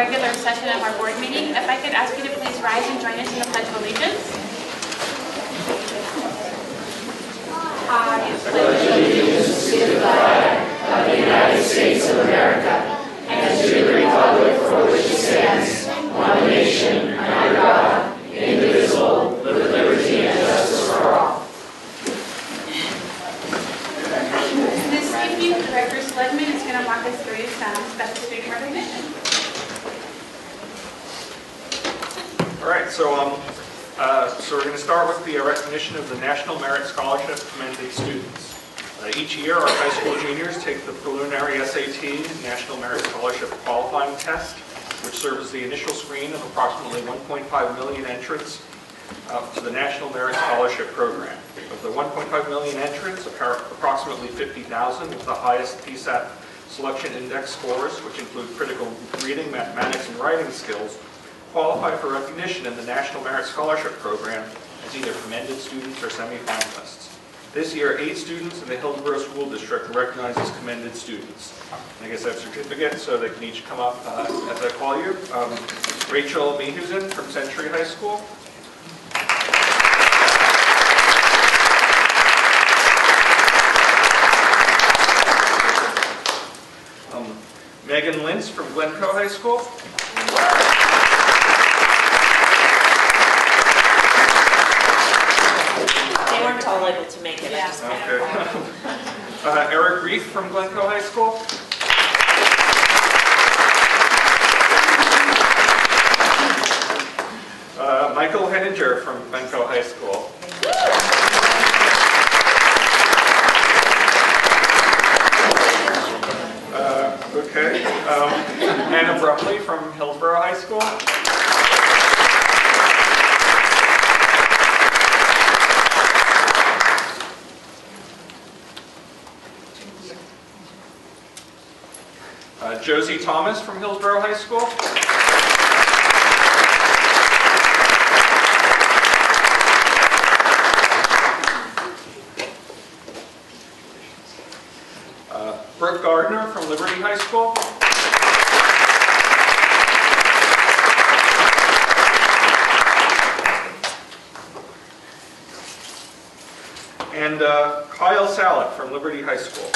regular session of our board meeting. If I could ask you to please rise and join us in the Pledge of Allegiance. I pledge allegiance to the flag of the United States of America and to the republic for which it stands, one nation, under God, indivisible, with liberty and justice for all. This evening, Director Sledman is going to walk us through some special student recognition. All right, so we're going to start with the recognition of the National Merit Scholarship commended students. Each year, our high school juniors take the preliminary SAT National Merit Scholarship qualifying test, which serves as the initial screen of approximately 1.5 million entrants to the National Merit Scholarship Program. Of the 1.5 million entrants, approximately 50,000 with the highest PSAT selection index scores, which include critical reading, mathematics, and writing skills, qualify for recognition in the National Merit Scholarship Program as either commended students or semi-finalists. This year, 8 students in the Hillsboro School District are recognized as commended students. I guess I have certificates, so they can each come up as I call you. Rachel Mehusen from Century High School. Megan Lintz from Glencoe High School. They weren't all able to make it. Yeah. Okay. Eric Reef from Glencoe High School. Michael Henninger from Glencoe High School. Okay. Anna Brumley from Hillsboro High School. Josie Thomas from Hillsboro High School. Brooke Gardner from Liberty High School. And Kyle Salek from Liberty High School.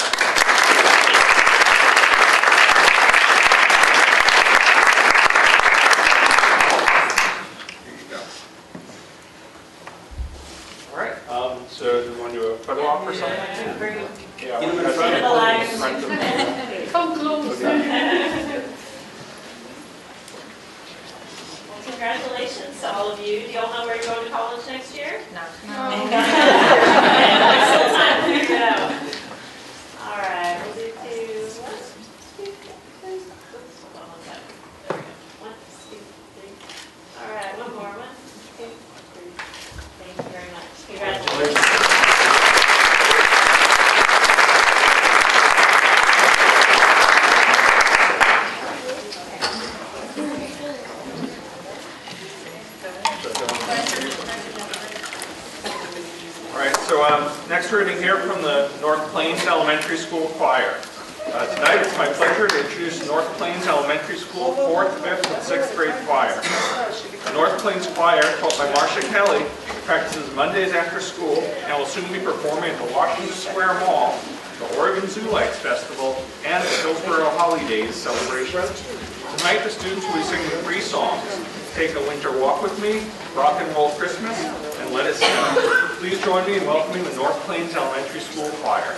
So do you want to do a photo op or something? Yeah. Come close. Well, congratulations to all of you. Do y'all know where you're going to college next year? No. Still time to figure it out. All right, we'll do two. Hold on one second. There we go. 1, 2, 3. All right, one more. 1, 2, 3. Thank you very much. Congratulations. Next we're going to hear from the North Plains Elementary School Choir. Tonight it's my pleasure to introduce North Plains Elementary School 4th, 5th, and 6th grade choir. The North Plains Choir, taught by Marcia Kelly, practices Mondays after school and will soon be performing at the Washington Square Mall, the Oregon Zoo Lights Festival, and the Hillsboro Holidays celebration. Tonight the students will be singing 3 songs: Take a Winter Walk with Me, Rock and Roll Christmas, and Let It Snow. Please join me in welcoming the North Plains Elementary School Choir.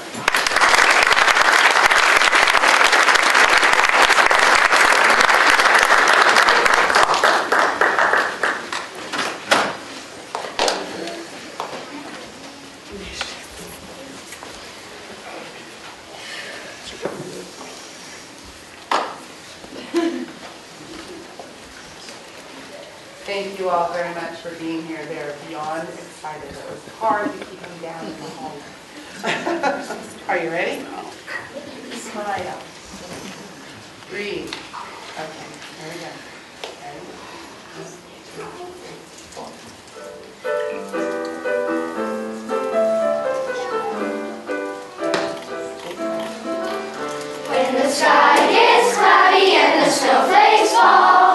Thank you all very much for being here. They're beyond excited. It was hard to keep them down in the home. Are you ready? Smile. Breathe. Okay, here we go. Ready? 1, 2, 3, 4. When the sky gets cloudy and the snowflakes fall,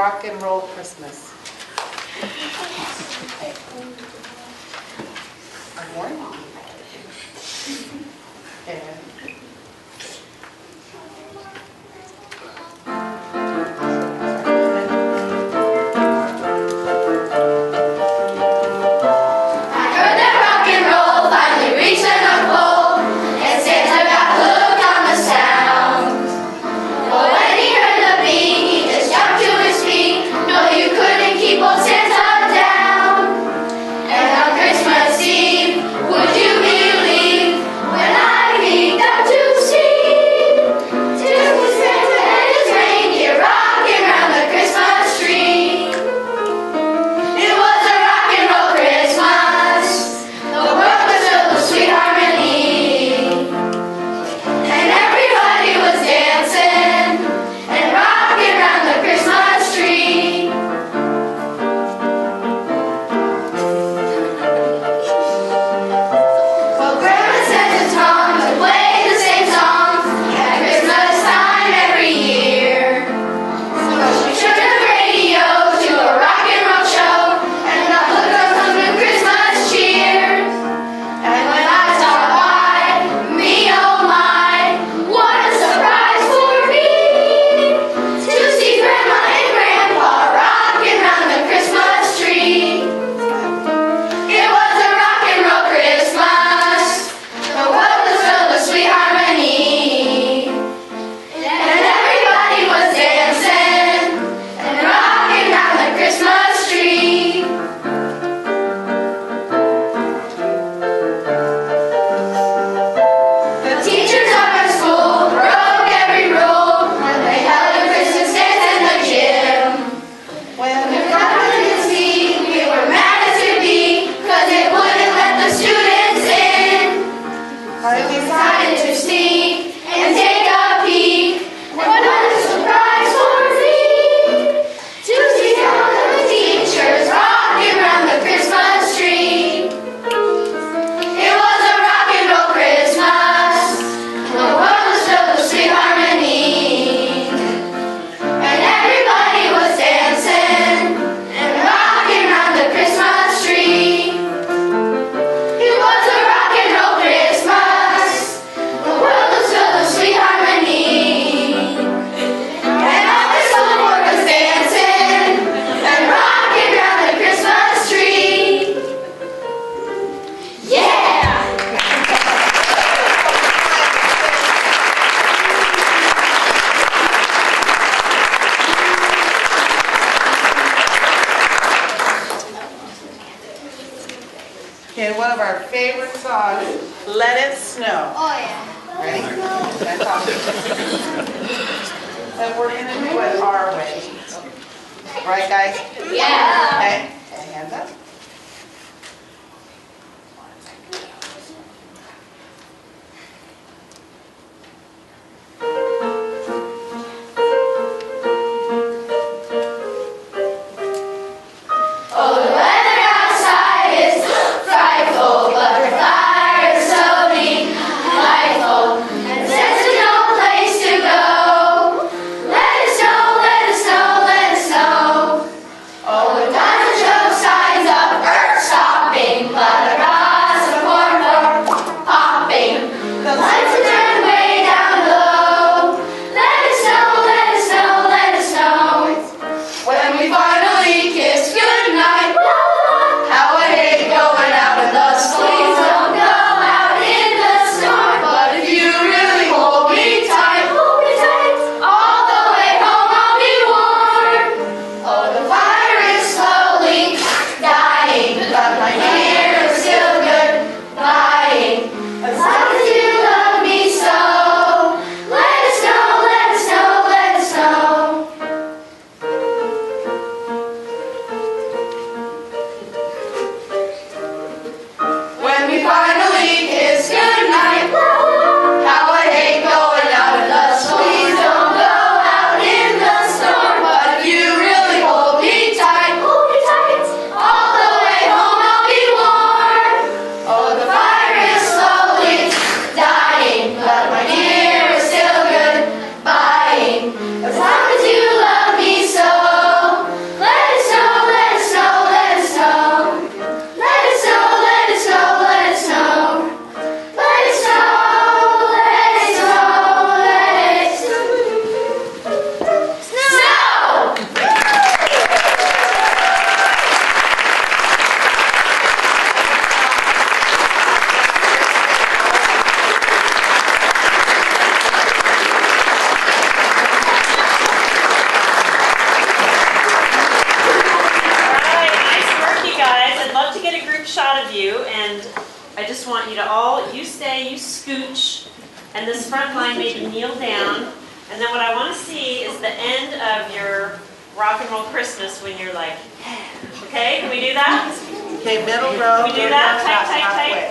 Rock and Roll Christmas. Good morning. And and one of our favorite songs, Let It Snow. Oh, yeah. Ready? That's awesome. And we're going to do it our way. Right, guys? Yeah. Okay, and hands up. Oh, the diamond show signs group shot of you, and I just want you to all, you stay, you scooch, and this front line maybe kneel down. And then what I want to see is the end of your rock and roll Christmas when you're like, okay, can we do that? Okay, middle row. Can we do that? Tight, tight, tight.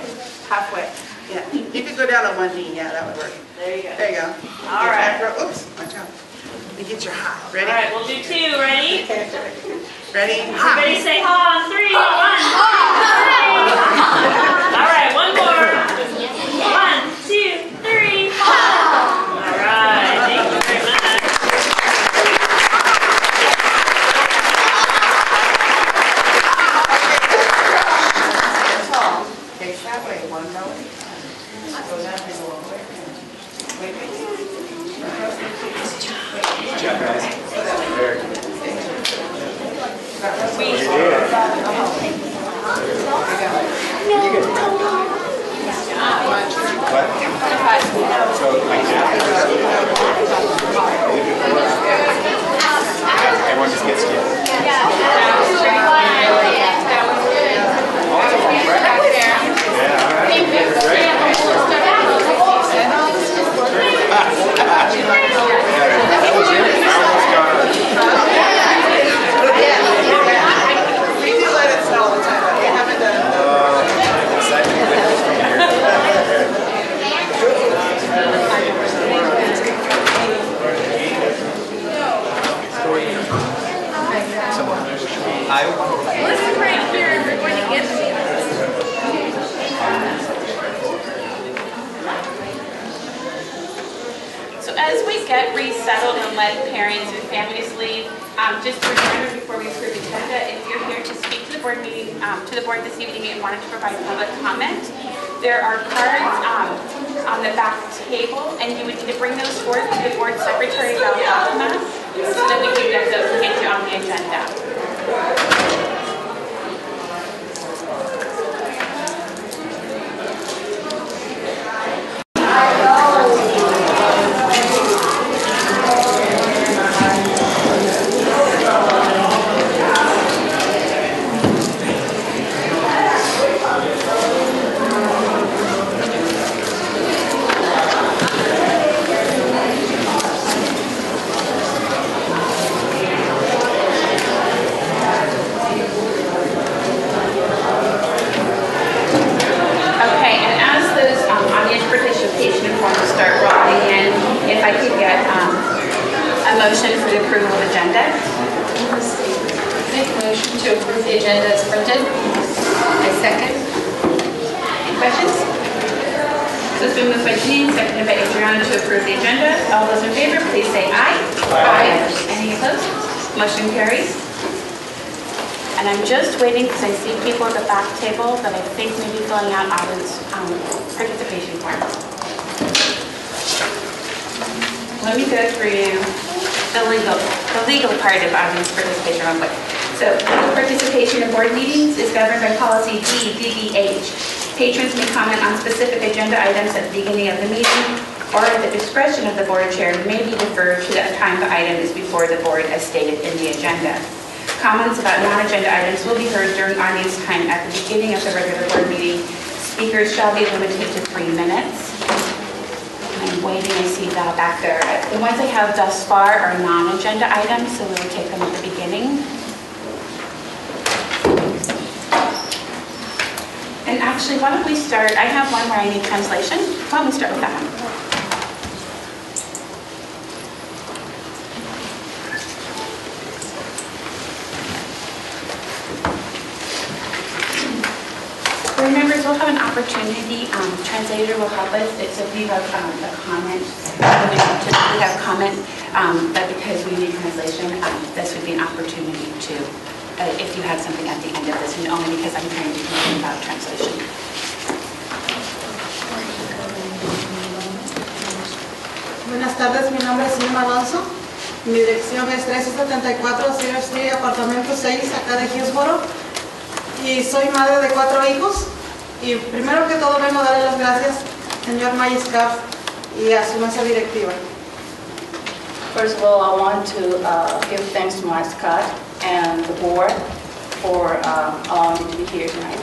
Halfway. Yeah. You could go down on one knee. Yeah, that would work. There you go. There you go. All right. Oops, watch out. You get your high. Ready? All right, we'll do two. Ready? Ready? Everybody say ha on 3, 1, 2, 3. All right, one more. 1, 2, 3. All right, thank you very much. Face that way, one row at a time. Go down and go all the way around. Wait, wait. Good job, guys. Very good. We You did. What? So, like that? Everyone just gets together. We do let it snow all the time, but we haven't done Listen right here, we're going to get to So as we get resettled and let parents and families leave, just a reminder before we approve the agenda, if you're here to speak to the board meeting, to the board this evening and wanted to provide public comment, there are cards on the back table, and you would need to bring those forward to the board secretary, Val Fatima, so that we can get those and get you on the agenda. Motion for the approval of agenda. Make a motion to approve the agenda as printed. I second. Any questions? So it's been moved by Janine, seconded by Adriana to approve the agenda. All those in favor, please say aye. Aye. Any opposed? Motion carries. And I'm just waiting because I see people at the back table that I think may be filling out Autumn's participation form. Let me go through the legal part of Autumn's participation real quick. So, participation in board meetings is governed by policy DDH. Patrons may comment on specific agenda items at the beginning of the meeting, or at the discretion of the board chair may be deferred to the time the item is before the board as stated in the agenda. Comments about non-agenda items will be heard during audience time at the beginning of the regular board meeting. Speakers shall be limited to 3 minutes. I'm waiting, I see Val back there. The ones I have thus far are non-agenda items, so we'll take them at the beginning. And actually, why don't we start, I have one where I need translation. Why don't we start with that one? Board members will have an opportunity, translator will help us, so if you have a comment, we typically have comment, but because we need translation, this would be an opportunity to, if you had something at the end of this, and only because I'm trying to complain about translation. Buenas tardes, mi nombre es Irma Alonso. Mi dirección es 1374 Cedar Street, apartamento 6, acá de Hillsboro. Y soy madre de 4 hijos. Y primero que todo vengo a darle las gracias al señor Magiscaf y a su mesa directiva. First of all, I want to give thanks to my Scott and the board for allowing me to be here tonight.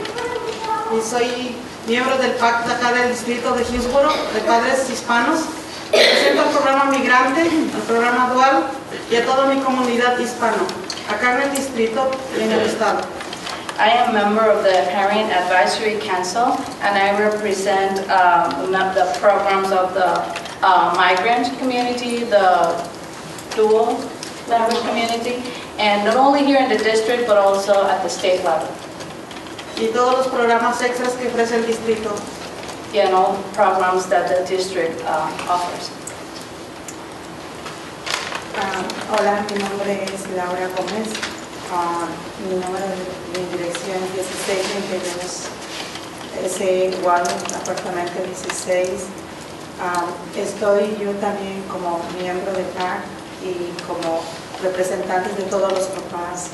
y soy miembro del PAC de acá del distrito de Hillsboro, de padres hispanos. Represento al programa migrante, al programa dual y a toda mi comunidad hispana, acá en el distrito y en el estado. I am a member of the Parent Advisory Council, and I represent the programs of the migrant community, the dual language community, and not only here in the district, but also at the state level. Y todos los programas extras que ofrece el distrito. Yeah, and all programs that the district offers. Hola, mi nombre es Laura Gómez. Mi número de dirección es 1622 S. Waldo, apartamento 16. Estoy yo también como miembro de PAC y como representantes de todos los papás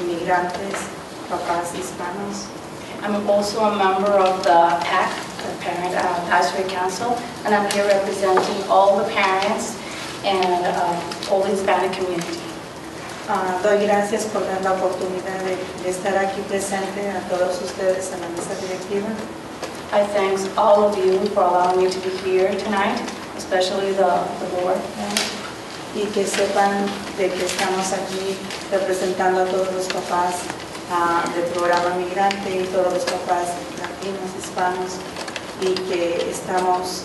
inmigrantes, papás hispanos. I'm also a member of the PAC, the Parent Advisory Council, and I'm here representing all the parents and all the Hispanic community. Doy gracias por dar la oportunidad de estar aquí presente a todos ustedes en la mesa directiva. I thank all of you for allowing me to be here tonight, especially the board. Y que sepan de que estamos aquí representando a todos los papás del programa migrante y todos los papás latinos, hispanos, y que estamos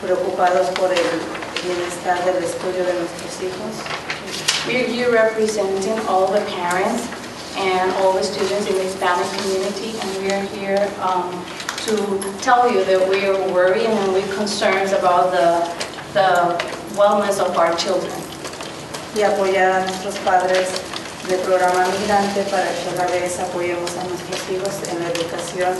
preocupados por el bienestar del estudio de nuestros hijos. We're here representing all the parents and all the students in the Hispanic community, and we are here to tell you that we are worried and we're concerned about the wellness of our children. Y apoyar a nuestros padres del programa migrante para que a la vez apoyemos a nuestros hijos en la educación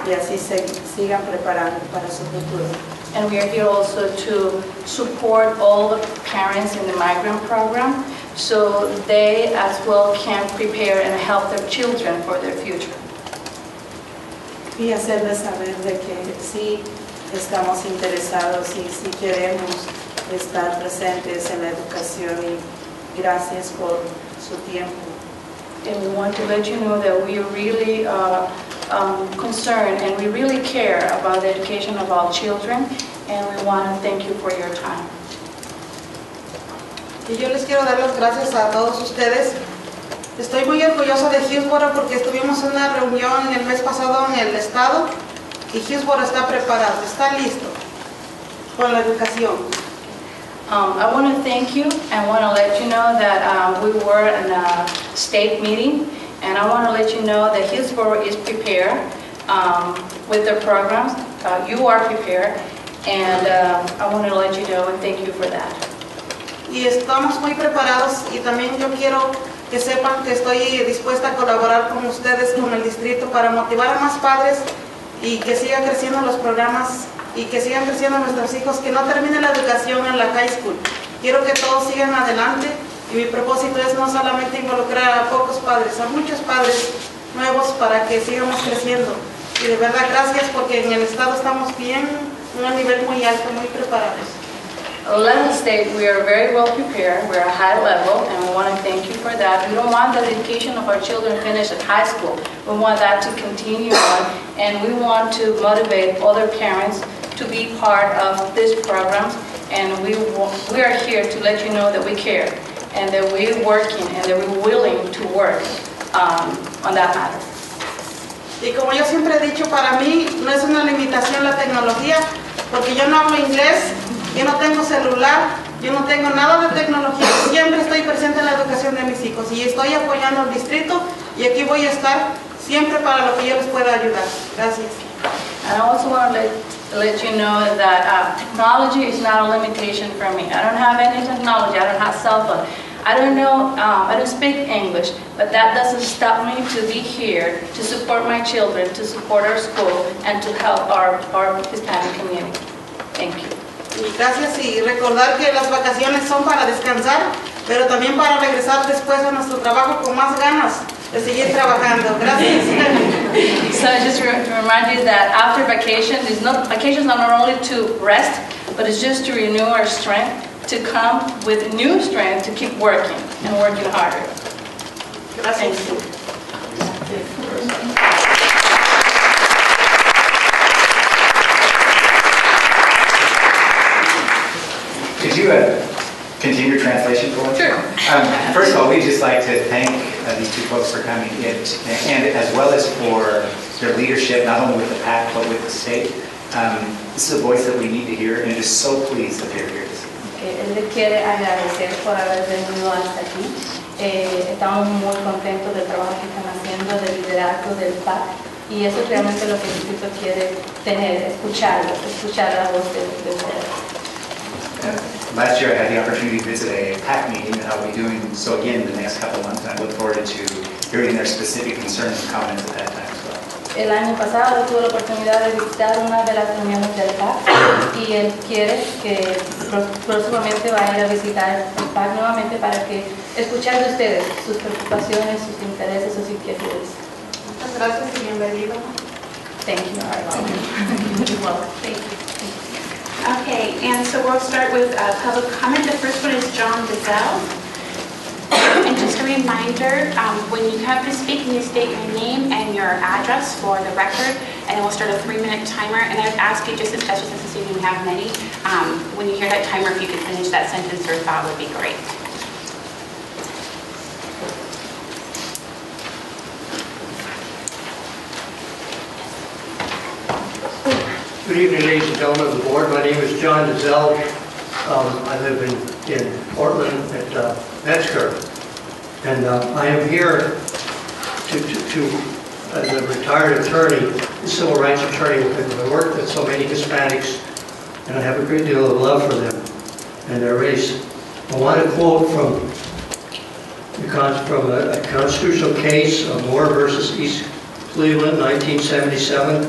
y así sigan preparando para su futuro. And we are here also to support all the parents in the migrant program so they as well can prepare and help their children for their future. Y hacerles saber de que sí estamos interesados y sí queremos estar presentes en la educación y gracias por su tiempo. And we want to let you know that we are really concerned and we really care about the education of our children, and we want to thank you for your time. Y yo les quiero dar las gracias a todos ustedes. Estoy muy orgullosa de Hillsboro porque estuvimos en una reunión el mes pasado en el estado y Hillsboro está preparado, está listo con la educación. I want to thank you and want to let you know that we were in a state meeting, and I want to let you know that Hillsboro is prepared with their programs. You are prepared, and I want to let you know and thank you for that. Y estamos muy preparados y también yo quiero que sepan que estoy dispuesta a colaborar con ustedes, con el distrito, para motivar a más padres y que sigan creciendo los programas y que sigan creciendo nuestros hijos, que no terminen la educación en la high school. Quiero que todos sigan adelante y mi propósito es no solamente involucrar a pocos padres, a muchos padres nuevos para que sigamos creciendo. Y de verdad gracias porque en el estado estamos bien, en un nivel muy alto, muy preparados. Let us state we are very well prepared, we're at a high level, and we want to thank you for that. We don't want the education of our children finished at high school. We want that to continue on, and we want to motivate other parents to be part of these programs, and we are here to let you know that we care, and that we're working, and that we're willing to work on that matter. Y como yo siempre he dicho, para mí no es una limitación la tecnología, porque yo no hablo inglés, yo no tengo celular, yo no tengo nada de tecnología, siempre estoy presente en la educación de mis hijos y estoy apoyando al distrito y aquí voy a estar siempre para lo que yo les pueda ayudar. Gracias. And I also want to let you know that technology is not a limitation for me. I don't have any technology, I don't have cell phone. I don't know, I don't speak English, but that doesn't stop me to be here, to support my children, to support our school, and to help our Hispanic community. Thank you. Gracias y recordar que las vacaciones son para descansar, pero también para regresar después a nuestro trabajo con más ganas de seguir trabajando. Gracias. So just to remind you that after vacations are not only to rest, but it's just to renew our strength, to come with new strength to keep working and working harder. Gracias. Thank you. First of all, we'd just like to thank these two folks for coming, and as well as for their leadership, not only with the PAC, but with the state. This is a voice that we need to hear, and it is so pleased that they're here this evening. Él le quiere agradecer por haber venido hasta aquí. Estamos muy contentos del trabajo que están haciendo, del liderazgo del PAC, y eso es realmente lo que el distrito quiere tener, escuchar la voz de ustedes. Last year I had the opportunity to visit a PAC meeting, and I'll be doing so again in the next couple of months, and I look forward to hearing their specific concerns and comments at that time as well. El año pasado tuve la oportunidad de visitar una de las reuniones del PAC y él quiere que próximamente vaya a ir a visitar el PAC nuevamente para que escuchar de ustedes sus preocupaciones, sus intereses, sus inquietudes. Muchas gracias y bienvenido. Thank you. Well, thank you. Okay, and so we'll start with public comment. The first one is John Gazelle. And just a reminder, when you come to speak, you state your name and your address for the record, and we'll start a 3-minute timer. And I would ask you, just especially since this evening we have many, when you hear that timer, if you could finish that sentence or thought would be great. Good evening, ladies and gentlemen of the board. My name is John Gazelle. I live in Portland at Metzger. And I am here as a retired attorney, a civil rights attorney, and I work with so many Hispanics, and I have a great deal of love for them and their race. I want to quote from a constitutional case of Moore versus East Cleveland, 1977.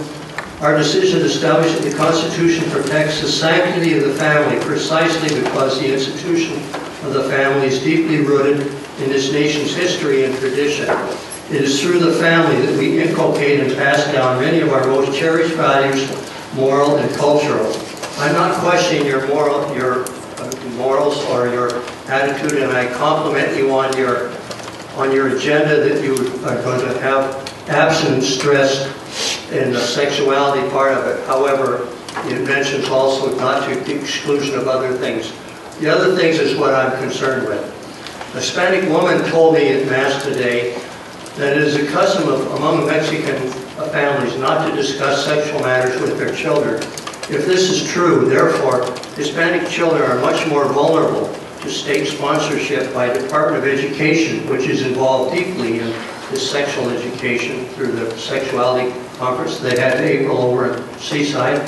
Our decision established that the Constitution protects the sanctity of the family precisely because the institution of the family is deeply rooted in this nation's history and tradition. It is through the family that we inculcate and pass down many of our most cherished values, moral and cultural. I'm not questioning your morals or your attitude, and I compliment you on your agenda that you are going to have abstinence stress in the sexuality part of it. However, it mentions also not to the exclusion of other things. The other things is what I'm concerned with. A Hispanic woman told me at Mass today that it is a custom among Mexican families not to discuss sexual matters with their children. If this is true, therefore, Hispanic children are much more vulnerable to state sponsorship by Department of Education, which is involved deeply in this sexual education through the sexuality conference they had in April over at Seaside,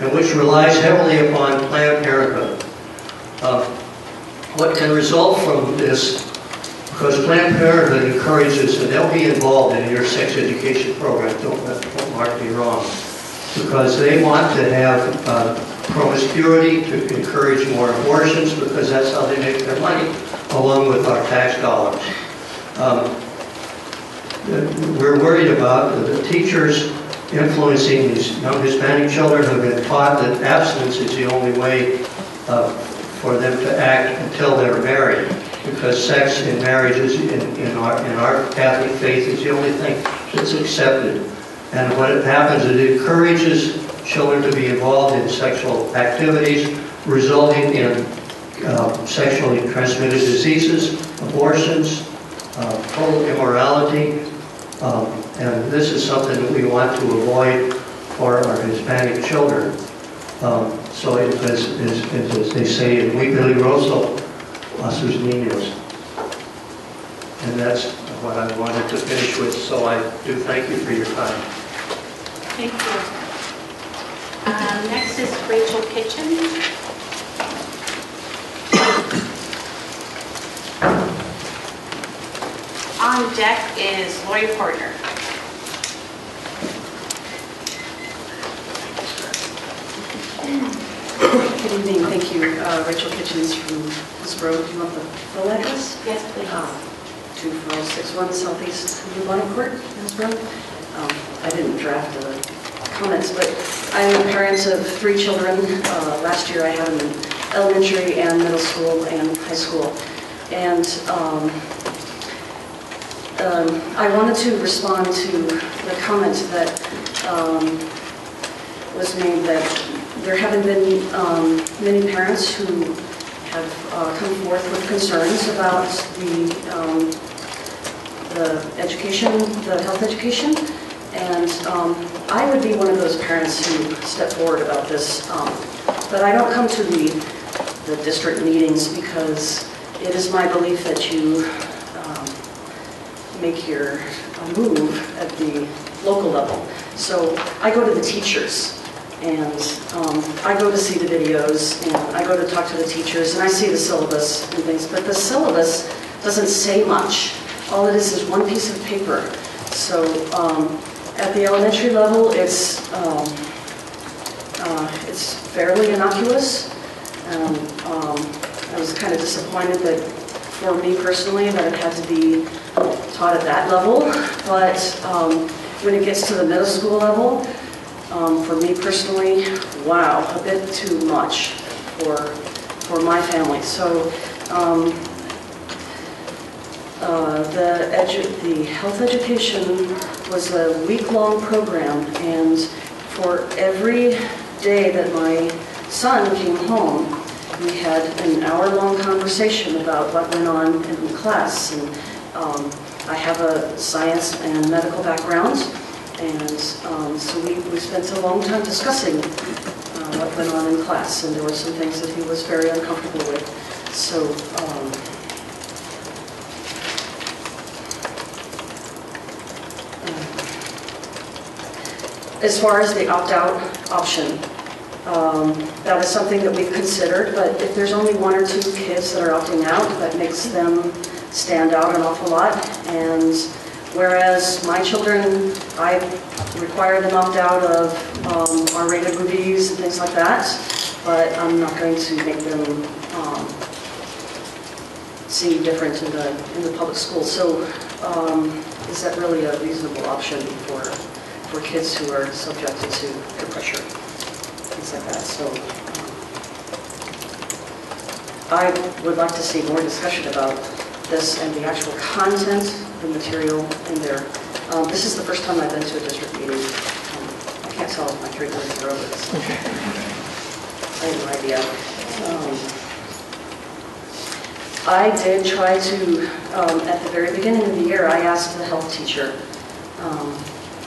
and which relies heavily upon Planned Parenthood. What can result from this, because Planned Parenthood encourages, and they'll be involved in your sex education program, don't mark me wrong, because they want to have promiscuity, to encourage more abortions, because that's how they make their money, along with our tax dollars. We're worried about the teachers influencing these young Hispanic children who have been taught that abstinence is the only way for them to act until they're married, because sex in marriage is in our Catholic faith is the only thing that's accepted. And what happens is it encourages children to be involved in sexual activities, resulting in sexually transmitted diseases, abortions, total immorality, and this is something that we want to avoid for our Hispanic children. So as they say, muy peligroso a sus niños. And that's what I wanted to finish with, so I do thank you for your time. Thank you. Next is Rachel Kitchen. On deck is Lori Porter. Good evening, thank you. Rachel Kitchens from Hillsboro. Do you want the full address? Yes, please. 2461 Southeast Bonnet Court, Hillsboro. I didn't draft the comments, but I'm the parents of 3 children. Last year I had them in elementary and middle school and high school. And I wanted to respond to the comment that was made that there haven't been many parents who have come forth with concerns about the education, the health education, and I would be one of those parents who step forward about this, but I don't come to the district meetings because it is my belief that you make your move at the local level. So I go to the teachers, and I go to see the videos, and I go to talk to the teachers, and I see the syllabus and things, but the syllabus doesn't say much. All it is one piece of paper. So at the elementary level, it's fairly innocuous. I was kind of disappointed that, for me personally, that it had to be taught at that level. But when it gets to the middle school level, for me personally, wow, a bit too much for my family. So the health education was a week-long program, and for every day that my son came home, we had an hour-long conversation about what went on in class. And I have a science and medical background, and so we spent a long time discussing what went on in class, and there were some things that he was very uncomfortable with. So as far as the opt-out option, that is something that we've considered, but if there's only 1 or 2 kids that are opting out, that makes them stand out an awful lot. And whereas my children, I require them opt out of R-rated movies and things like that, but I'm not going to make them seem different in the public school. So is that really a reasonable option for kids who are subjected to peer pressure, things like that? So I would like to see more discussion about this and the actual content, the material in there. This is the first time I've been to a district meeting. I can't tell if my 3 minutes are over this. I have no idea. I did try to, at the very beginning of the year, I asked the health teacher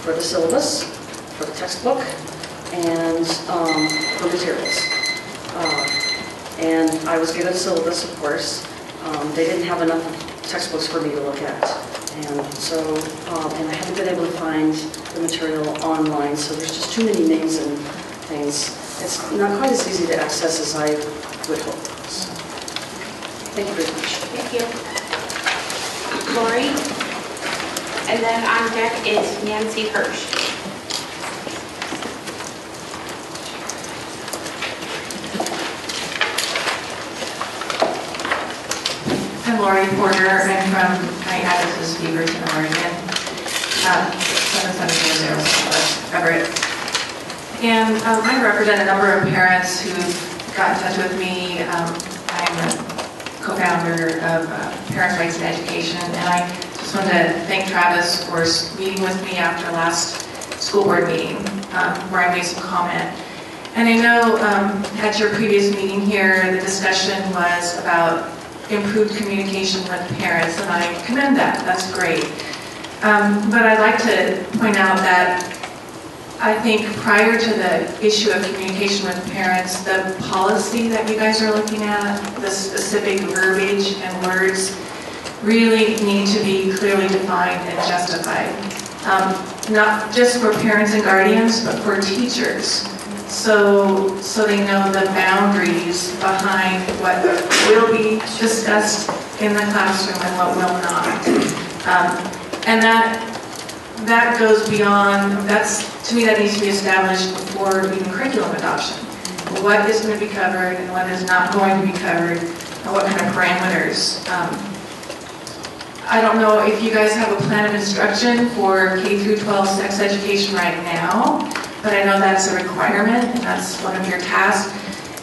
for the syllabus, for the textbook, and for materials. And I was given a syllabus, of course. They didn't have enough textbooks for me to look at. And so, and I haven't been able to find the material online, so there's just too many names and things. It's not quite as easy to access as I would hope. So, thank you very much. Thank you. Lori? And then on deck is Nancy Hirsch. I'm Lori Porter. I'm from, my address is Beaverton, Oregon. 7700 Southwest Everett. And I represent a number of parents who got in touch with me. I'm a co-founder of Parents' Rights in Education, and I just wanted to thank Travis for meeting with me after last school board meeting, where I made some comment. And I know at your previous meeting here, the discussion was about improved communication with parents, and I commend that. That's great. But I'd like to point out that I think prior to the issue of communication with parents, the policy that you guys are looking at, the specific verbiage and words, really need to be clearly defined and justified. Not just for parents and guardians, but for teachers. So they know the boundaries behind what will be discussed in the classroom and what will not. And that goes beyond, to me that needs to be established before even curriculum adoption. What is going to be covered and what is not going to be covered, and what kind of parameters. I don't know if you guys have a plan of instruction for K through 12 sex education right now, but I know that's a requirement and that's one of your tasks.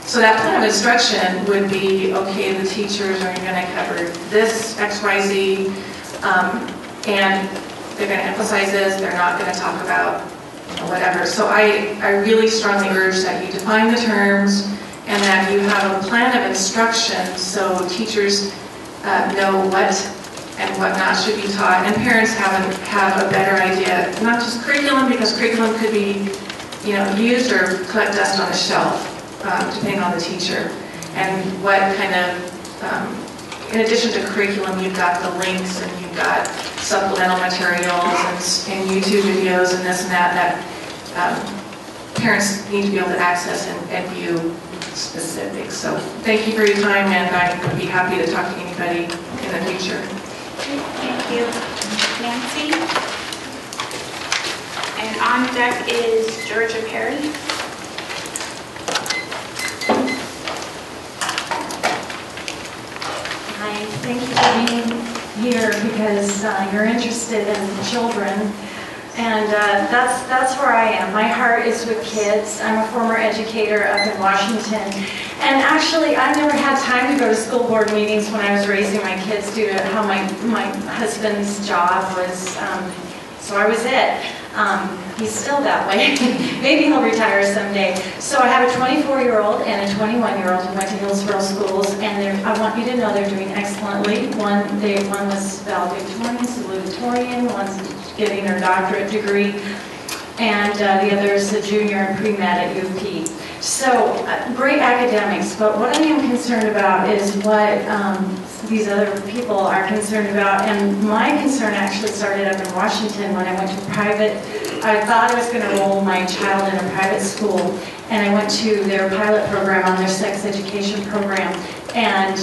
So that plan of instruction would be, okay, the teachers are going to cover this, X, Y, Z, and they're going to emphasize this, they're not going to talk about whatever. So I really strongly urge that you define the terms and that you have a plan of instruction so teachers know what and what not should be taught, and parents have a better idea, not just curriculum, because curriculum could be, used or collect dust on a shelf, depending on the teacher, and what kind of, in addition to curriculum, you've got the links, and you've got supplemental materials and YouTube videos and this and that parents need to be able to access and view specifics. So thank you for your time, and I would be happy to talk to anybody in the future. Thank you, Nancy. And on deck is Georgia Perry. Hi, thank you for being here because you're interested in children. And that's where I am. My heart is with kids. I'm a former educator up in Washington. And actually, I've never had time to go to school board meetings when I was raising my kids due to how my husband's job was, so I was it. He's still that way. Maybe he'll retire someday. So I have a 24-year-old and a 21-year-old who went to Hillsboro schools, and I want you to know they're doing excellently. One was valedictorian, salutatorian, one's getting her doctorate degree, and the other is a junior in pre-med at UP. So great academics, but what I am concerned about is what these other people are concerned about, and my concern actually started up in Washington when I went to private. I thought I was going to enroll my child in a private school, and I went to their pilot program on their sex education program, and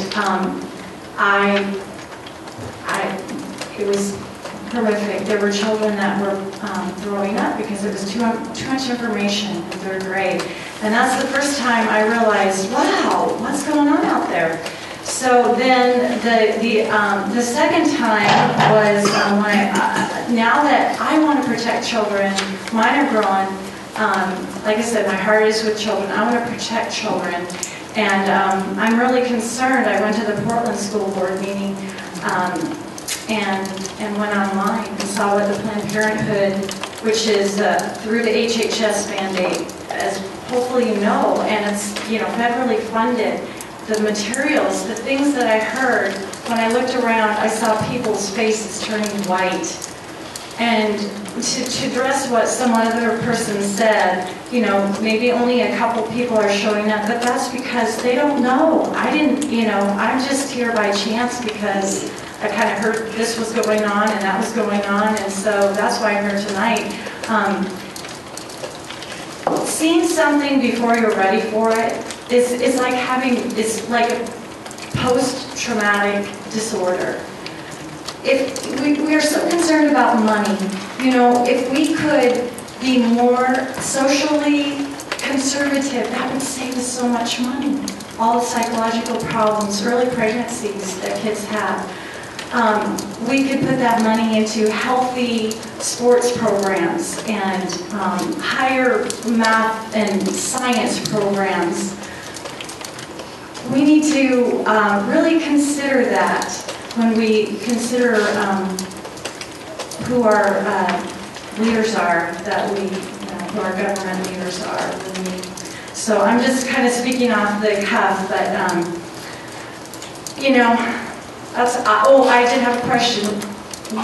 it was horrific. There were children that were throwing up because it was too much information in third grade. And that's the first time I realized, wow, what's going on out there? So then the second time was when now that I want to protect children, mine are growing. Like I said, my heart is with children. I want to protect children. And I'm really concerned. I went to the Portland School Board meeting and went online and saw what the Planned Parenthood, which is through the HHS mandate, as hopefully you know, and it's federally funded. The materials, the things that I heard, when I looked around, I saw people's faces turning white. And to address what some other person said, maybe only a couple people are showing up, but that's because they don't know. I didn't, I'm just here by chance because I kind of heard this was going on and that was going on, and so that's why I'm here tonight. Seeing something before you're ready for it is like it's like a post-traumatic disorder. If we are so concerned about money, if we could be more socially conservative, that would save us so much money. All the psychological problems, early pregnancies that kids have. We could put that money into healthy sports programs and higher math and science programs. We need to really consider that when we consider who our leaders are, who our government leaders are. So I'm just kind of speaking off the cuff, but I did have a question.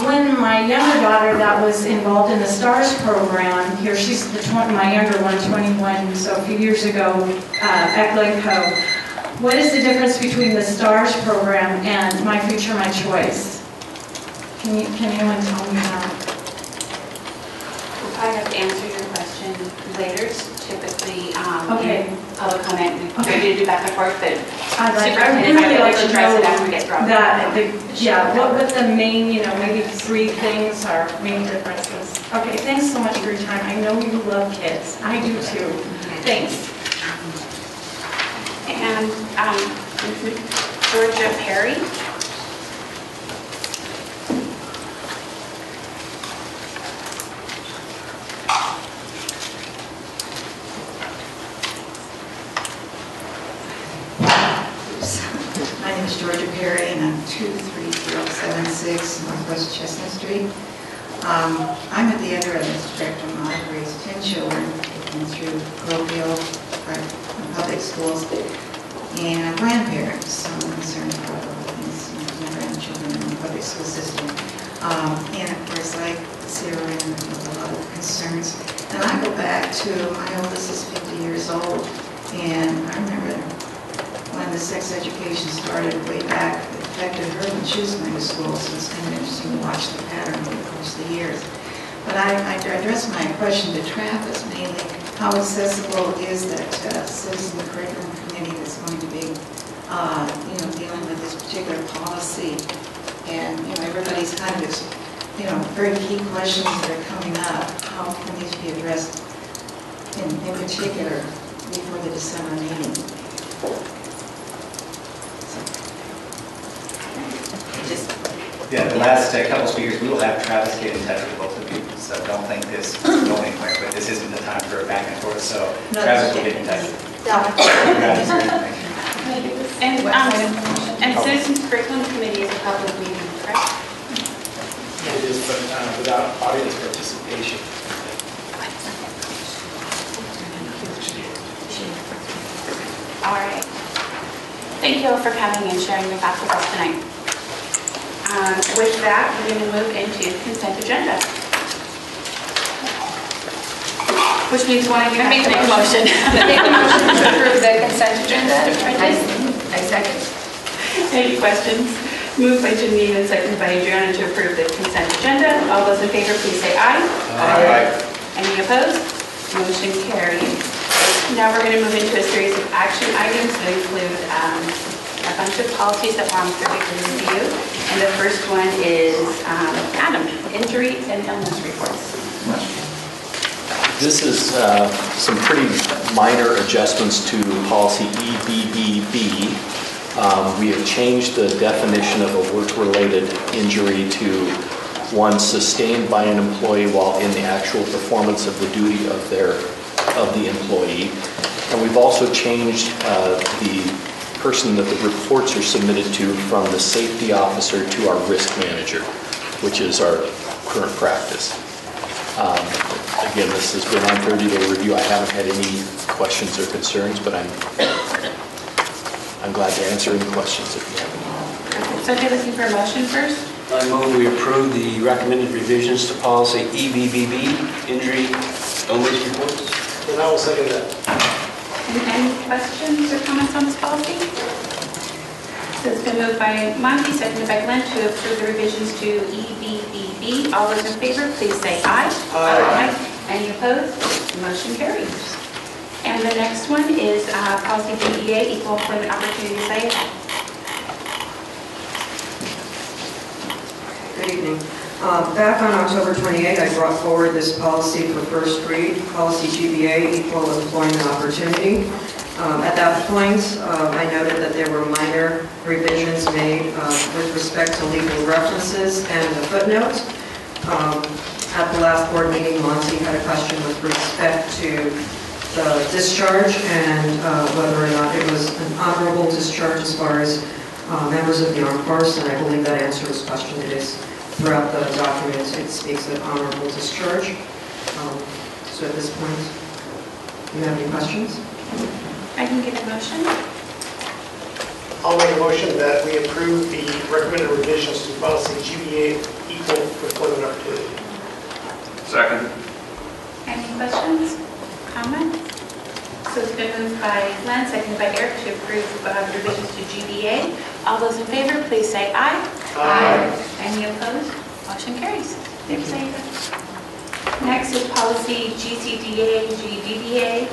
When my younger daughter that was involved in the STARS program, here she's my younger one, 21, so a few years ago at Glencoe. What is the difference between the STARS program and My Future, My Choice? Can anyone tell me that? We'll probably have to answer your question later. Typically, okay. Public comment, we're going to do back and forth, but I'd really like to know after we get through. What the main, maybe 3 things are main differences. Okay, thanks so much for your time. I know you love kids. I do too. Thanks. And Georgia Perry. My name is Georgia Perry, and I'm 23076 Northwest Chestnut Street. I'm at the other end of the spectrum. I've raised 10 children, through parochial, public schools, and grandparents. So I'm concerned about all the things, my grandchildren in the public school system. And of course, like Sarah, I have a lot of concerns. And I go back to, my oldest is 50 years old, and I remember when the sex education started way back, it affected her when she was going to school, so it's kind of interesting to watch the pattern over the course of the years. But I address my question to Travis mainly, how accessible is that citizen curriculum committee that's going to be, dealing with this particular policy? And, everybody's kind of, very key questions that are coming up. How can these be addressed in particular before the December meeting? Yeah, the last couple speakers, we will have Travis get in touch with both of you, so don't think this is going anywhere, but this isn't the time for a back and forth, so Travis will get in touch with you. Travis, your information. And Citizens Curriculum Committee is a public meeting, correct? It is, but without audience participation. All right. Thank you all for coming and sharing your thoughts with us tonight. With that, we're going to move into consent agenda. Which means one of you make a motion. Make a motion to approve the consent agenda. I second. Any questions? Moved by Janine and seconded by Adriana to approve the consent agenda. All those in favor, please say aye. Aye. Any opposed? Motion carried. Now we're going to move into a series of action items that include a bunch of policies that we're on particular review. And the first one is Adam, injury and illness reports. This is some pretty minor adjustments to policy EBBB. We have changed the definition of a work-related injury to one sustained by an employee while in the actual performance of the duty of the employee. And we've also changed the person that the reports are submitted to from the safety officer to our risk manager, which is our current practice. Again, this has been on 30-day review. I haven't had any questions or concerns, but I'm glad to answer any questions if you have any. So you're looking for a motion first? I move we approve the recommended revisions to policy EBBB, injury illness reports. And I will second that. Any questions or comments on this policy? So it's been moved by Monty, seconded by Glenn to approve the revisions to EBBB. All those in favor, please say aye. Aye. Any opposed? Motion carries. And the next one is policy DEA, equal employment opportunity site. Good evening. Back on October 28, I brought forward this policy for first read, policy GBA, equal employment opportunity. At that point, I noted that there were minor revisions made with respect to legal references and the footnote. At the last board meeting, Monty had a question with respect to the discharge and whether or not it was an honorable discharge as far as members of the armed force, and I believe that answer is question. It is. Throughout the document, it speaks of honorable discharge. So at this point, do you have any questions? I can get a motion. I'll make a motion that we approve the recommended revisions to policy GBA, equal employment opportunity. Second. Any questions? Comments? So it's been moved by Glenn, seconded by Eric to approve revisions to GBA. All those in favor, please say aye. Aye. Any opposed? Motion carries. Thanks, Ava. Next is policy GCDA, GDBA.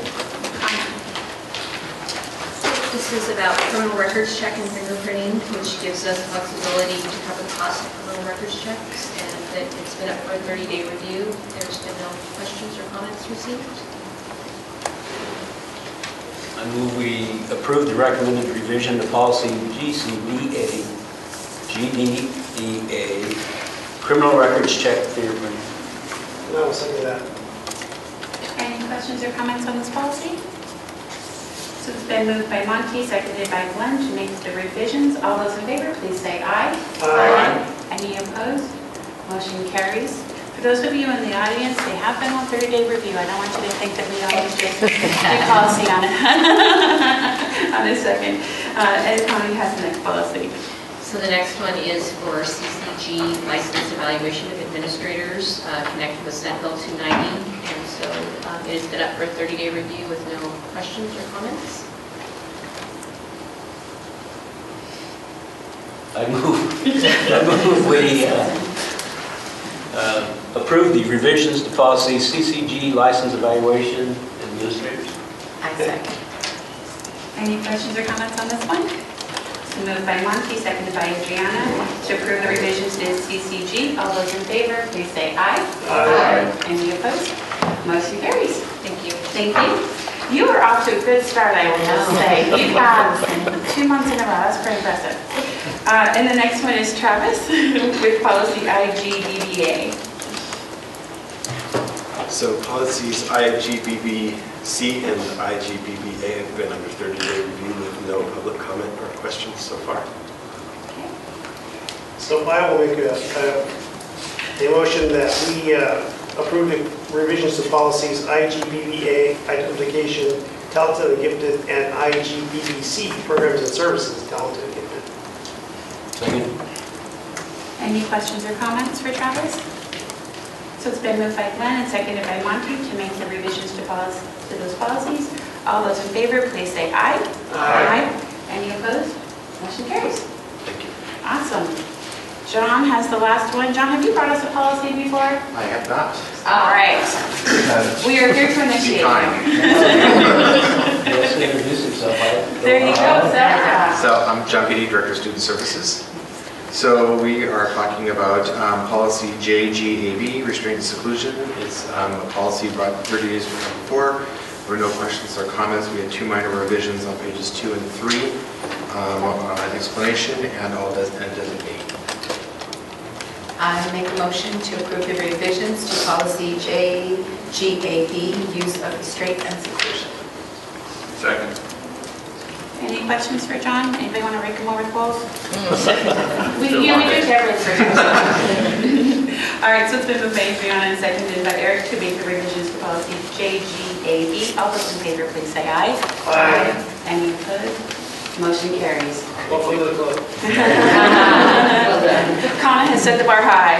This is about criminal records check and fingerprinting, which gives us flexibility to cover the cost of criminal records checks, and it's been up for a 30-day review. There's been no questions or comments received. I move we approve the recommended revision to policy GCDA, GDEA, criminal records check fingerprint. And I will second that. Any questions or comments on this policy? So it's been moved by Monty, seconded by Glenn to make the revisions. All those in favor, please say aye. Aye. Any opposed? Motion carries. those of you in the audience, they have been on 30-day review. I don't want you to think that we always just do policy on it on a second. Ed Connie has the next policy. So the next one is for CCG license evaluation of administrators connected with Senate Bill 290. And so it has been up for a 30-day review with no questions or comments. I move we approve the revisions to policy CCG license evaluation administrators. I second. Any questions or comments on this one? So moved by Monty, seconded by Adriana, to approve the revisions to CCG. All those in favor, please say aye. Aye. Any opposed? Motion carries. Thank you. Thank you. You are off to a good start, I will just say. You've got 2 months in a row. That's pretty impressive. And the next one is Travis with policy IGBBA. So policies IGBBC and IGBBA have been under 30-day review with no public comment or questions so far. So I will make a motion that we approve the revisions to policies IGBBA, identification, talented and gifted, and IGBBC, programs and services, talented and gifted. Second. Any questions or comments for Travis? So it's been moved by Glenn and seconded by Monty to make the revisions to those policies. All those in favor, please say aye. Aye. Any opposed? Motion carries. Thank you. Awesome. John has the last one. John, have you brought us a policy before? I have not. All right. We are here to initiate. Let's introduce himself. There you go, Sarah. So I'm John Beatty, Director of Student Services. So we are talking about policy JGAB, restraint and seclusion. It's a policy brought 30 days before. There were no questions or comments. We had 2 minor revisions on pages 2 and 3, an explanation, and all designate. I make a motion to approve the revisions to policy JGAB, use of restraint and seclusion. Second. Any questions for John? Anybody want to rake them over the coals? We only do everything for John. All right, so it's been moved by Adriana and seconded by Eric to make the revisions to policy JGAB. All those in favor, please say aye. Aye. Any opposed? Motion carries. Welcome to the club. Connor has set the bar high.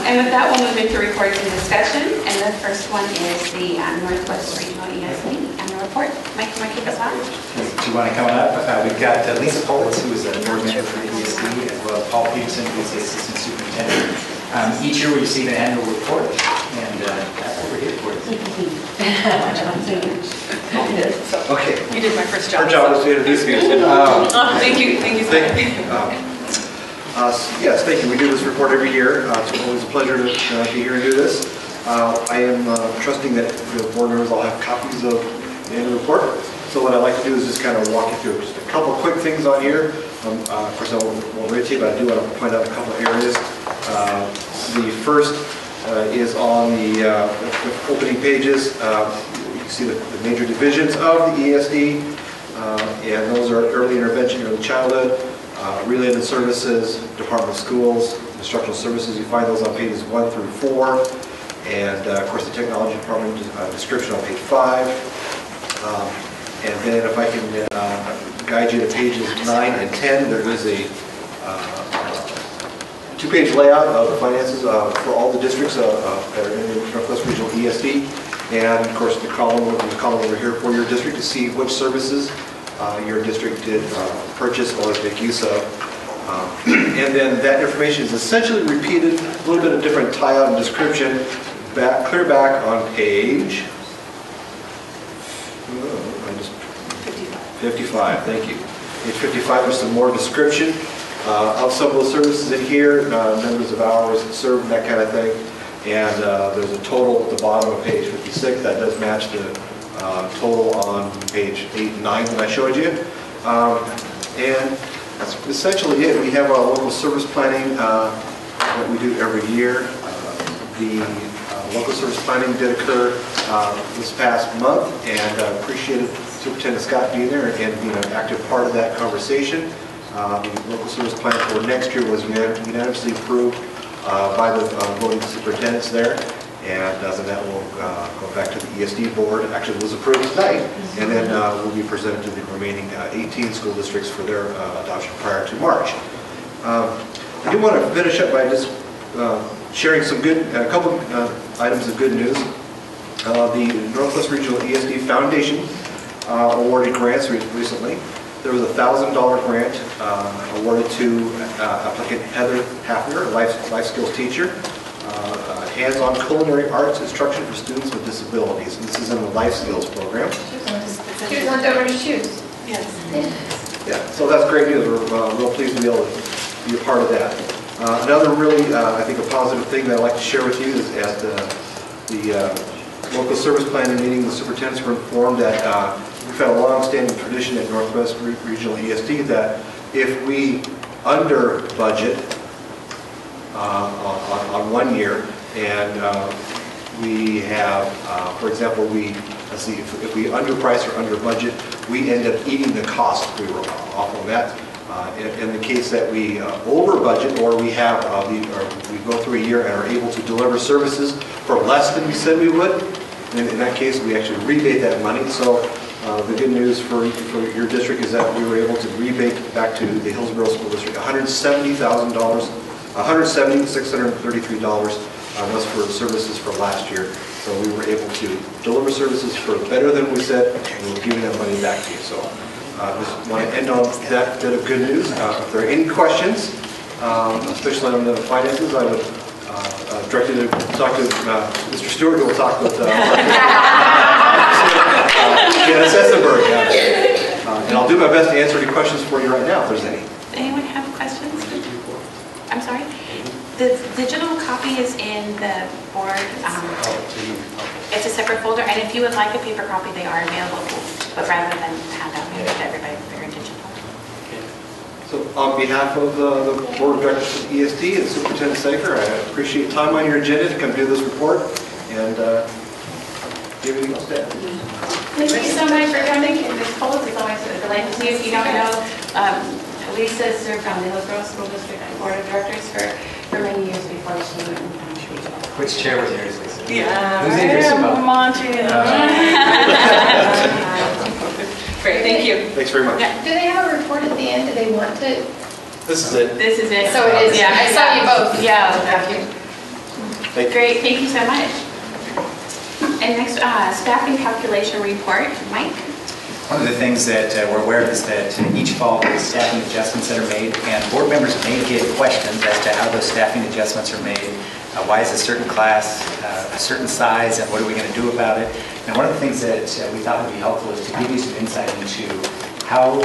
And with that, we'll move into reports and discussion. And the first one is the Northwest Regional ESD annual report. Mike, you want to kick us off? Do you want to come up? We've got Lisa Politz, who is a board member for the ESD, as well as Paul Peterson, who is the assistant superintendent. Each year we receive an annual report, and that's what we're here for. Okay. You did my first job. Our job is to introduce you. Thank you. Thank you, sir. Yes, thank you. We do this report every year. It's always a pleasure to be here and do this. I am trusting that the board members all have copies of the annual report. So what I'd like to do is just kind of walk you through just a couple quick things on here. Of course, I won't read to you, but I do want to point out a couple areas. The first is on the opening pages. You can see the major divisions of the ESD, and those are early intervention, early childhood, related services, Department of Schools, instructional services. You find those on pages 1 through 4, and of course the technology department description on page 5. And then if I can guide you to pages 9 and 10, there is a 2-page layout of the finances for all the districts that are in the Northwest Regional ESD. And of course the column over here for your district to see which services your district did purchase or make use of. And then that information is essentially repeated, a little bit of different tie-out and description, clear back on page 55, thank you. Page 55, there's some more description of some of those services in here, numbers of hours served, that kind of thing. And there's a total at the bottom of page 56 that does match the total on page 8 and 9 that I showed you. And that's essentially it. We have our local service planning that we do every year. The local service planning did occur this past month, and appreciated Superintendent Scott being there and being an active part of that conversation. The local service plan for next year was unanimously approved by the voting superintendents there. And then that will go back to the ESD board. Actually, it was approved tonight, and then will be presented to the remaining 18 school districts for their adoption prior to March. I do want to finish up by just sharing a couple items of good news. The Northwest Regional ESD Foundation awarded grants recently. There was a $1,000 grant awarded to applicant Heather Hafner, a life skills teacher. Hands-on culinary arts instruction for students with disabilities. And this is in the life skills program. She was on Dover's Shoes. Yes. Yeah, so that's great news. We're real pleased to be able to be a part of that. Another really, I think, a positive thing that I'd like to share with you is at the local service planning meeting, the superintendents were informed that we've had a long-standing tradition at Northwest Regional ESD that if we under budget on 1 year, and we have, for example, if we underprice or under budget, we end up eating the cost we were off of that. In the case that we over budget, or we have we go through a year and are able to deliver services for less than we said we would, in that case we actually rebate that money. So the good news for your district is that we were able to rebate back to the Hillsboro School District $170,000. $170,633 was for services for last year. So we were able to deliver services for better than we said, and we're giving that money back to you. So I just want to end on that bit of good news. If there are any questions, especially on the finances, I would direct you to talk to Mr. Stewart, who will talk with Janice Essenberg. And I'll do my best to answer any questions for you right now, if there's any. Anyone have questions? I'm sorry? The digital copy is in the board. It's a separate folder, and if you would like a paper copy, they are available. But rather than hand out, we give everybody their digital. So on behalf of the Board of Directors of ESD and Superintendent Sager, I appreciate time on your agenda to come do this report. And do you have anything else to add? Thank you so much for coming. This poll is always a delight to see. If you don't know, Lisa served on the Hillsboro School District Board of Directors for many years before she went. Which chair was yours, Lisa? Yeah. Who's in your spot? Great, thank you. Thanks very much. Do they have a report at the end? Do they want to? This is it. This is it. So it is. Yeah, I saw you both. Yeah. Great, thank you so much. And next, staffing calculation report, Mike. One of the things that we're aware of is that each fall there's staffing adjustments that are made, and board members may get questions as to how those staffing adjustments are made. Why is a certain class a certain size, and what are we going to do about it? And one of the things that we thought would be helpful is to give you some insight into how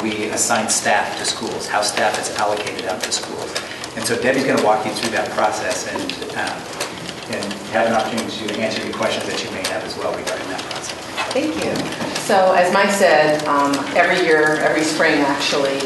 we assign staff to schools, how staff is allocated out to schools. And so Debbie's going to walk you through that process and have an opportunity to answer any questions that you may have as well regarding that process. Thank you. So as Mike said, every year, every spring actually,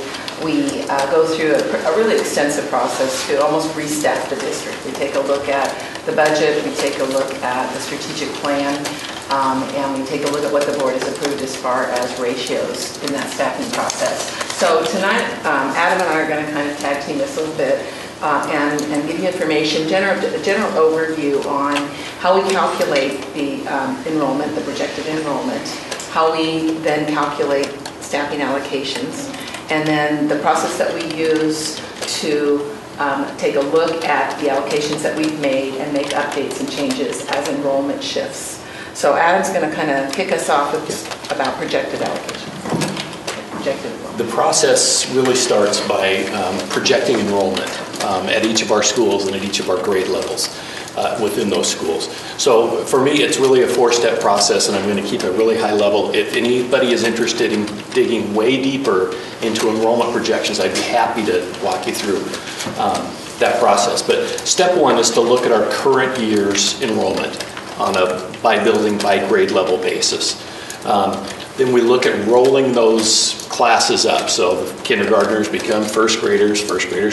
we go through a really extensive process to almost restaff the district. We take a look at the budget, we take a look at the strategic plan, and we take a look at what the board has approved as far as ratios in that staffing process. So tonight, Adam and I are going to kind of tag team this a little bit and give you information, general overview on how we calculate the enrollment, the projected enrollment, how we then calculate staffing allocations, and then the process that we use to take a look at the allocations that we've made and make updates and changes as enrollment shifts. So Adam's going to kind of kick us off with just about projected allocations. The process really starts by projecting enrollment at each of our schools and at each of our grade levels within those schools. So for me, it's really a four-step process, and I'm going to keep it really high level. If anybody is interested in digging way deeper into enrollment projections, I'd be happy to walk you through that process. But step one is to look at our current year's enrollment on a by building, by grade level basis. Then we look at rolling those classes up. So the kindergartners become first graders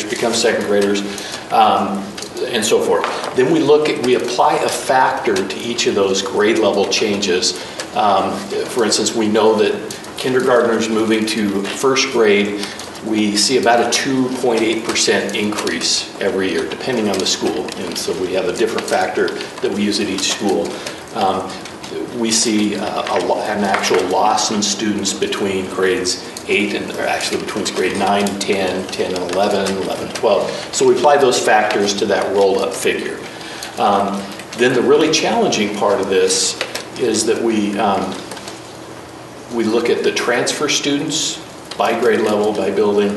become second graders, and so forth. Then we apply a factor to each of those grade level changes. For instance, we know that kindergartners moving to first grade we see about a 2.8% increase every year, depending on the school. And so we have a different factor that we use at each school. We see an actual loss in students between grades 8 and, or actually between grade 9 and 10, 10 and 11, 11 and 12. So we apply those factors to that rolled up figure. Then the really challenging part of this is that we look at the transfer students by grade level, by building,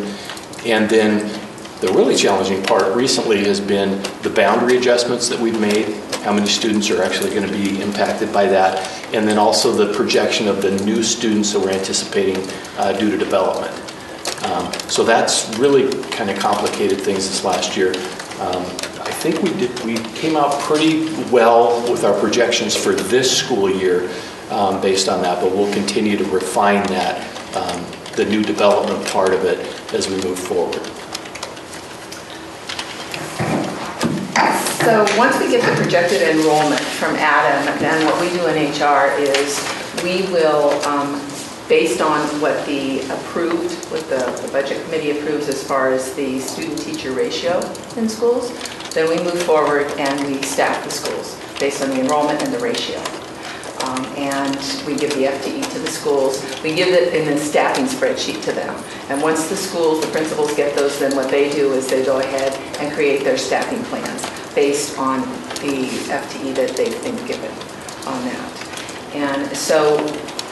and then the really challenging part recently has been the boundary adjustments that we've made, how many students are actually going to be impacted by that, and then also the projection of the new students that we're anticipating due to development. So that's really kind of complicated things this last year. I think we came out pretty well with our projections for this school year based on that, but we'll continue to refine that, the new development part of it as we move forward. So once we get the projected enrollment from Adam, then what we do in HR is we will, based on what the budget committee approves as far as the student-teacher ratio in schools, then we move forward and we staff the schools based on the enrollment and the ratio. And we give the FTE to the schools. We give it in a staffing spreadsheet to them. And once the schools, the principals get those, then what they do is they go ahead and create their staffing plans based on the FTE that they've been given on that. And so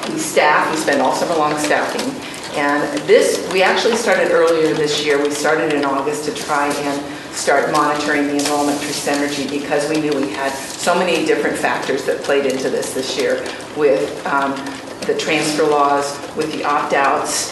we staff, we spend all summer long staffing. And this, we actually started earlier this year. We started in August to try and start monitoring the enrollment through Synergy because we knew we had so many different factors that played into this year with the transfer laws, with the opt-outs,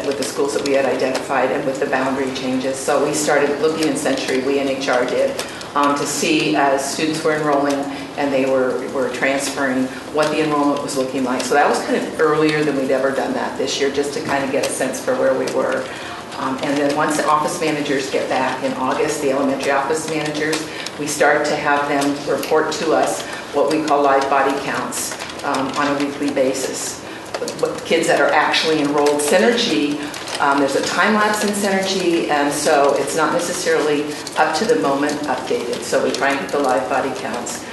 with the schools that we had identified, and with the boundary changes. So we started looking in Century, we in HR did, to see as students were enrolling and they were transferring what the enrollment was looking like. So that was kind of earlier than we'd ever done that this year, just to kind of get a sense for where we were. And then once the office managers get back in August, the elementary office managers, we start to have them report to us what we call live body counts on a weekly basis. What kids that are actually enrolled. Synergy, there's a time lapse in Synergy, and so it's not necessarily up to the moment updated. So we try and get the live body counts.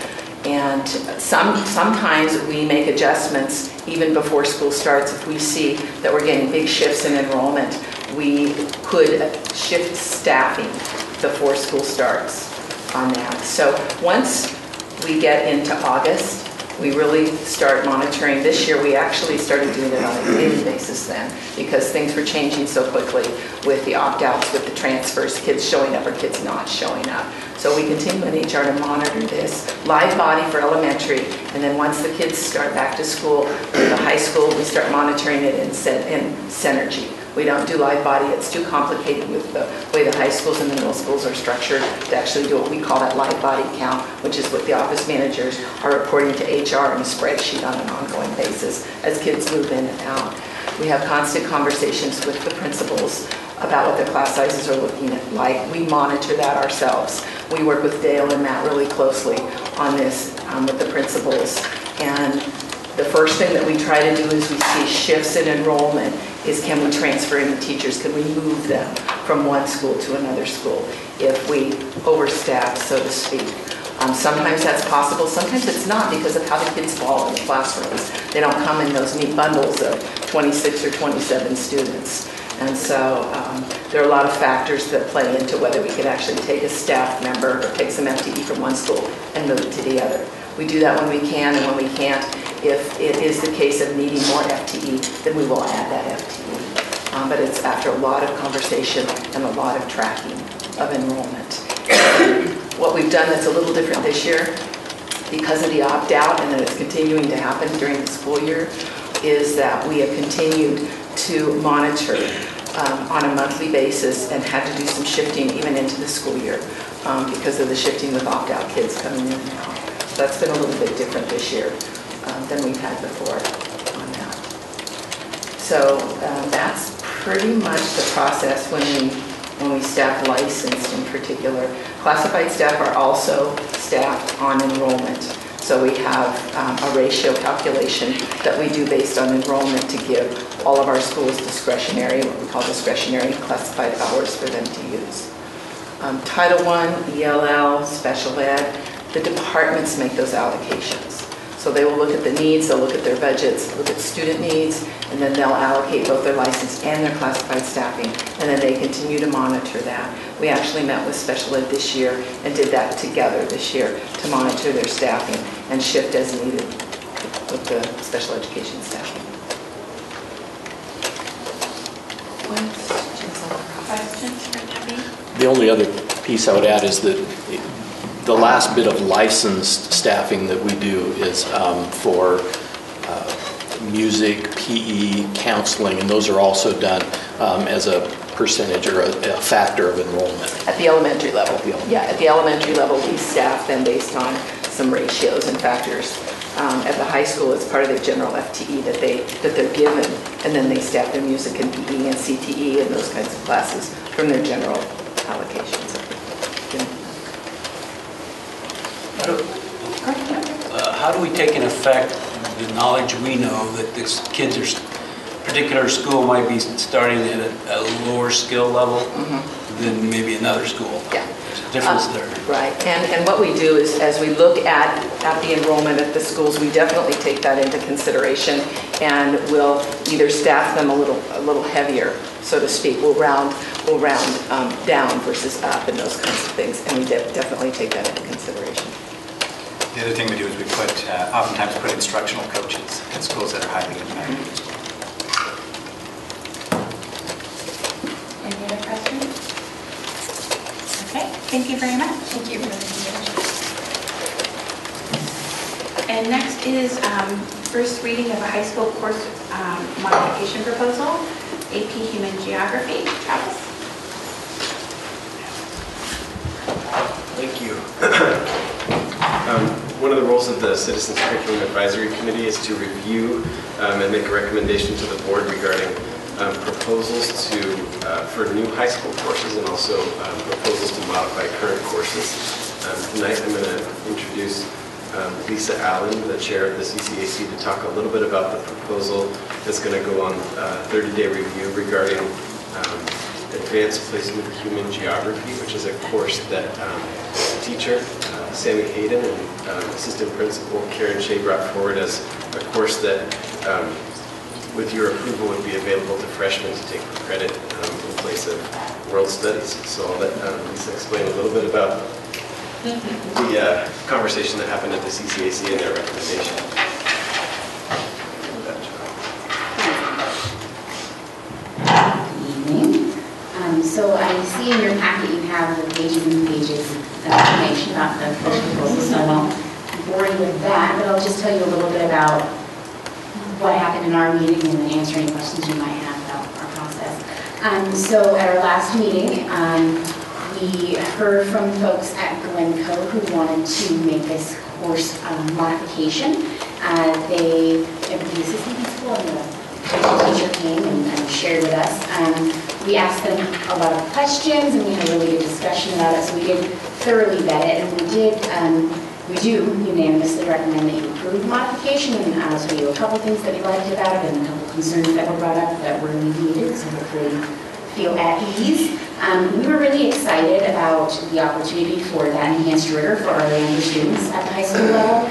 And sometimes we make adjustments even before school starts. If we see that we're getting big shifts in enrollment, we could shift staffing before school starts on that. So once we get into August, we really start monitoring. This year we actually started doing it on a daily basis then because things were changing so quickly with the opt-outs, with the transfers, kids showing up or kids not showing up. So we continue in HR to monitor this. Live body for elementary, and then once the kids start back to school, in the high school, we start monitoring it in Synergy. We don't do live body. It's too complicated with the way the high schools and the middle schools are structured to actually do what we call that live body count, which is what the office managers are reporting to HR in a spreadsheet on an ongoing basis as kids move in and out. We have constant conversations with the principals about what the class sizes are looking like. We monitor that ourselves. We work with Dale and Matt really closely on this with the principals. And the first thing that we try to do is we see shifts in enrollment is can we transfer in the teachers? Can we move them from one school to another school if we overstaff, so to speak? Sometimes that's possible, sometimes it's not because of how the kids fall in the classrooms. They don't come in those neat bundles of 26 or 27 students. And so there are a lot of factors that play into whether we could actually take a staff member or take some FTE from one school and move it to the other. We do that when we can, and when we can't, if it is the case of needing more FTE, then we will add that FTE. But it's after a lot of conversation and a lot of tracking of enrollment. What we've done that's a little different this year, because of the opt-out and that it's continuing to happen during the school year, is that we have continued to monitor on a monthly basis and had to do some shifting even into the school year because of the shifting with opt-out kids coming in and out. So that's been a little bit different this year than we've had before on that. So that's pretty much the process when we staff licensed in particular. Classified staff are also staffed on enrollment. So we have a ratio calculation that we do based on enrollment to give all of our schools discretionary, what we call discretionary classified hours for them to use. Title I, ELL, special ed, the departments make those allocations. So they will look at the needs, they'll look at their budgets, look at student needs, and then they'll allocate both their licensed and their classified staffing, and then they continue to monitor that. We actually met with special ed this year and did that together this year to monitor their staffing and shift as needed with the special education staffing. Questions for Debbie? The only other piece I would add is that the last bit of licensed staffing that we do is for music, PE, counseling, and those are also done as a percentage or a factor of enrollment. At the elementary level. Yeah, at the elementary level, we staff them based on some ratios and factors. At the high school, it's part of their general FTE that they're given, and then they staff their music and PE and CTE and those kinds of classes from their general allocations. How do we take in effect the knowledge we know that this kids are, particular school might be starting at a lower skill level than maybe another school? Yeah. There's a difference there. Right, and what we do is, as we look at the enrollment at the schools, we definitely take that into consideration, and we'll either staff them a little heavier, so to speak. We'll round down versus up and those kinds of things, and we definitely take that into consideration. The other thing we do is we oftentimes put instructional coaches in schools that are highly impacted. Any other questions? Okay, thank you very much. Thank you. And next is first reading of a high school course modification proposal, AP Human Geography. Travis? Thank you. One of the roles of the Citizens Curriculum Advisory Committee is to review and make a recommendation to the board regarding proposals for new high school courses and also proposals to modify current courses. Tonight I'm going to introduce Lisa Allen, the chair of the CCAC, to talk a little bit about the proposal that's going to go on 30-day review regarding Advanced Placement Human Geography, which is a course that teacher Sammy Hayden and assistant principal Karen Shea brought forward as a course that, with your approval, would be available to freshmen to take for credit in place of world studies. So I'll let Lisa explain a little bit about the conversation that happened at the CCAC and their recommendation. So I see in your packet you have the pages and pages of information about the proposal, so I won't bore you with that, but I'll just tell you a little bit about what happened in our meeting and then answer any questions you might have about our process. So at our last meeting, we heard from folks at Glencoe who wanted to make this course modification. The assistant principal and the teacher came and shared with us. We asked them a lot of questions and we had a really good discussion about it, so we did thoroughly vet it, and we do unanimously recommend that you approve the modification, and I'll tell you a couple things that we liked about it and a couple concerns that were brought up that were alleviated, so hopefully you feel at ease. We were really excited about the opportunity for that enhanced rigor for our younger students at the high school level.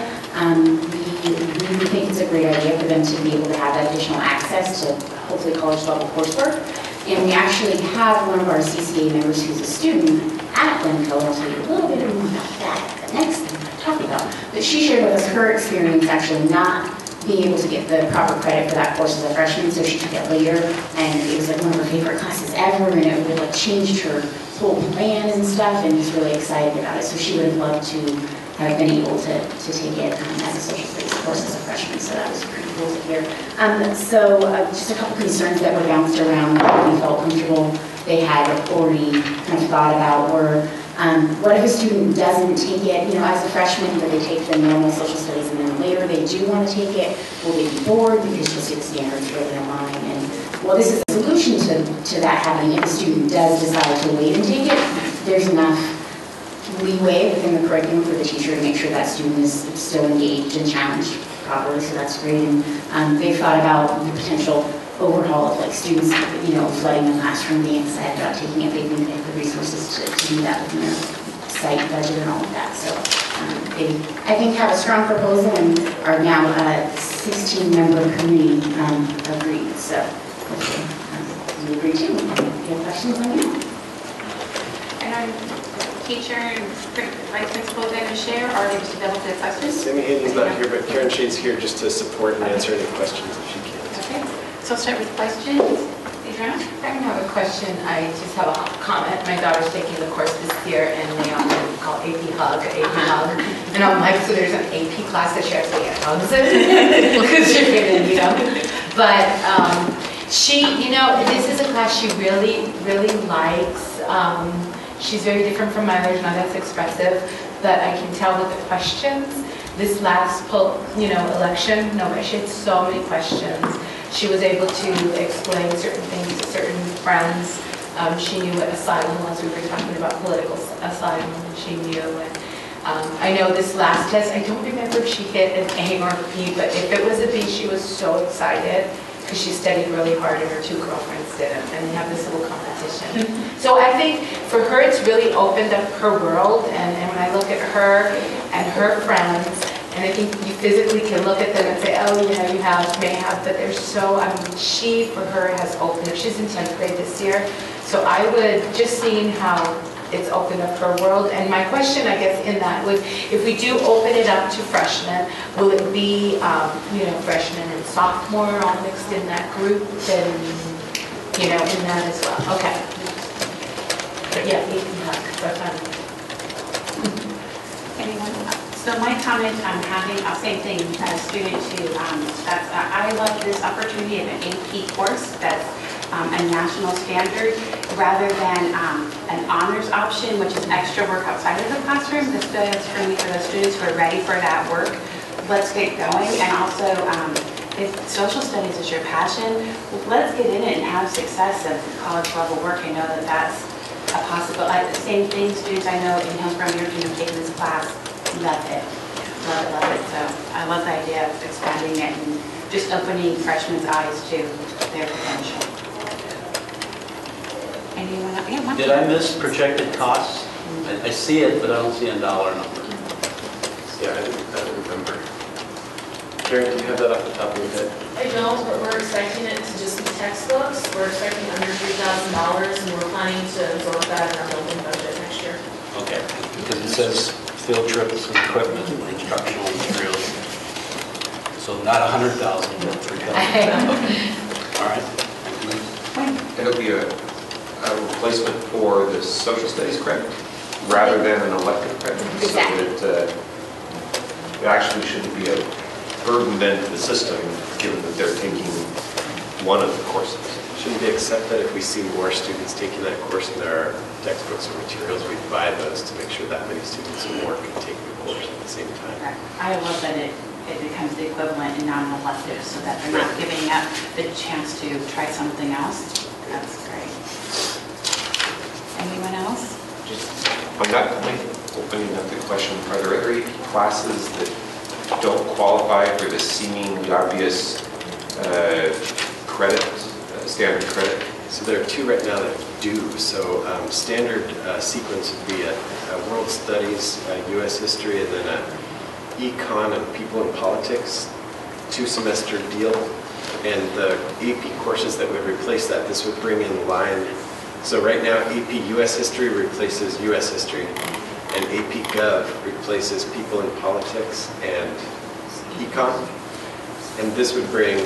We think it's a great idea for them to be able to have that additional access to hopefully college level coursework. And we actually have one of our CCA members who's a student at Glencoe. I'll tell you a little bit more about that the next thing I'm talking about. But she shared with us her experience actually not being able to get the proper credit for that course as a freshman, so she took it later, and it was like one of her favorite classes ever, and it really like changed her whole plan and stuff, and was really excited about it. So she would have loved to have been able to take it as a social studies course as a freshman, so that was pretty cool to hear. Just a couple concerns that were bounced around that we felt comfortable they had already kind of thought about were, what if a student doesn't take it, as a freshman, but they take the normal social studies and then later they do want to take it, will they be bored because you'll see the standards really align? And well, this is a solution to that happening. If a student does decide to wait and take it, there's enough leeway within the curriculum for the teacher to make sure that student is still engaged and challenged properly, so that's great. And they've thought about the potential overhaul of like students, flooding the classroom, being excited about taking it. They think they have the resources to do that within their site budget and all of that. So they, I think, have a strong proposal and are now a 16-member committee agreed. So we agree too. If you have questions, let me know. And our teacher and vice principal going to share, or are they just available to questions? Sammy Hayden's not here, but Karen Shade's here just to support and answer any questions if she can. Okay, so I'll start with questions. Adriana? I don't have a question, I just have a comment. My daughter's taking the course this year and they often call AP Hug, And I'm like, so there's an AP class that she actually hugs it because you're kidding, But she, this is a class she really, really likes. She's very different from my others, not as expressive, but I can tell with the questions. This last election, she had so many questions. She was able to explain certain things to certain friends. She knew what asylum was. We were talking about political asylum, and she knew. And I know this last test, I don't remember if she hit an A or a B, but if it was a B, she was so excited because she studied really hard and her two girlfriends didn't, and they have this little competition. So I think for her, it's really opened up her world, and when I look at her and her friends, and I think you physically can look at them and say, oh, you may have, but they're so, she, for her, has opened up. She's in 10th grade this year. So I would, just seeing how it's opened up her world. And my question, I guess, in that was, if we do open it up to freshmen, will it be, freshmen and sophomore all mixed in that group? And, in that as well. Okay. But yeah, you can hug. That's fine. Anyone else? So my comment on having a same thing as student too, I love this opportunity of an AP course that's a national standard rather than an honors option, which is extra work outside of the classroom. This does for me, for the students who are ready for that work. Let's get going. And also, if social studies is your passion, let's get in it and have success at college level work. I know that that's a possibility. The same thing, students I know in Hillsboro, you're going to take this class. Love it. Love it, love it. So I love the idea of expanding it and just opening freshmen eyes to their potential. Anyone else? Yeah, Did I miss projected costs? I see it, but I don't see a dollar number. Yeah, I don't remember. Karen, do you have that off the top of your head? I don't, but we're expecting it to just be textbooks. We're expecting under $3,000, and we're planning to absorb that in our building budget next year. Okay, because it says field trips and equipment and instructional materials. So not 100,000, but 3,000. Okay. All right. It'll be a replacement for the social studies credit rather than an elective credit. Exactly. So that it actually shouldn't be a burden then to the system, given that they're taking one of the courses. Shouldn't we accept that if we see more students taking that course and there are textbooks or materials, we buy those to make sure that many students or more can take the course at the same time? I love that it becomes the equivalent and not an elective, so that they're not giving up the chance to try something else. That's great. Anyone else? On that point, opening up the question, are there other AP classes that don't qualify for the seemingly obvious credit, standard credit? So there are two right now that do. So standard sequence would be a World Studies, U.S. History, and then a Econ and People in Politics, 2-semester deal. And the AP courses that would replace that, this would bring in line. So right now, AP U.S. History replaces U.S. History, and AP Gov replaces People in Politics and Econ. And this would bring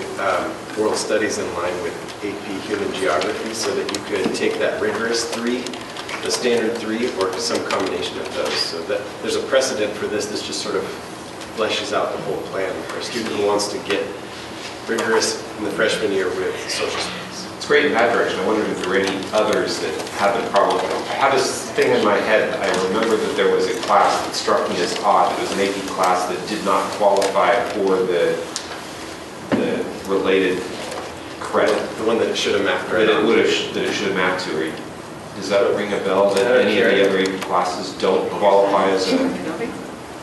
World Studies in line with AP Human Geography so that you could take that rigorous 3, the standard 3, or some combination of those. So that there's a precedent for this. This just sort of fleshes out the whole plan for a student who wants to get rigorous in the freshman year with social studies. It's great in that direction. I wondered if there were any others that have a problem. I have this thing in my head. I remember that there was a class that struck me as odd. It was an AP class that did not qualify for the related credit. The one that it should have mapped right that on. That it should have mapped to. Does that ring a bell that any of the other AP classes don't qualify as a?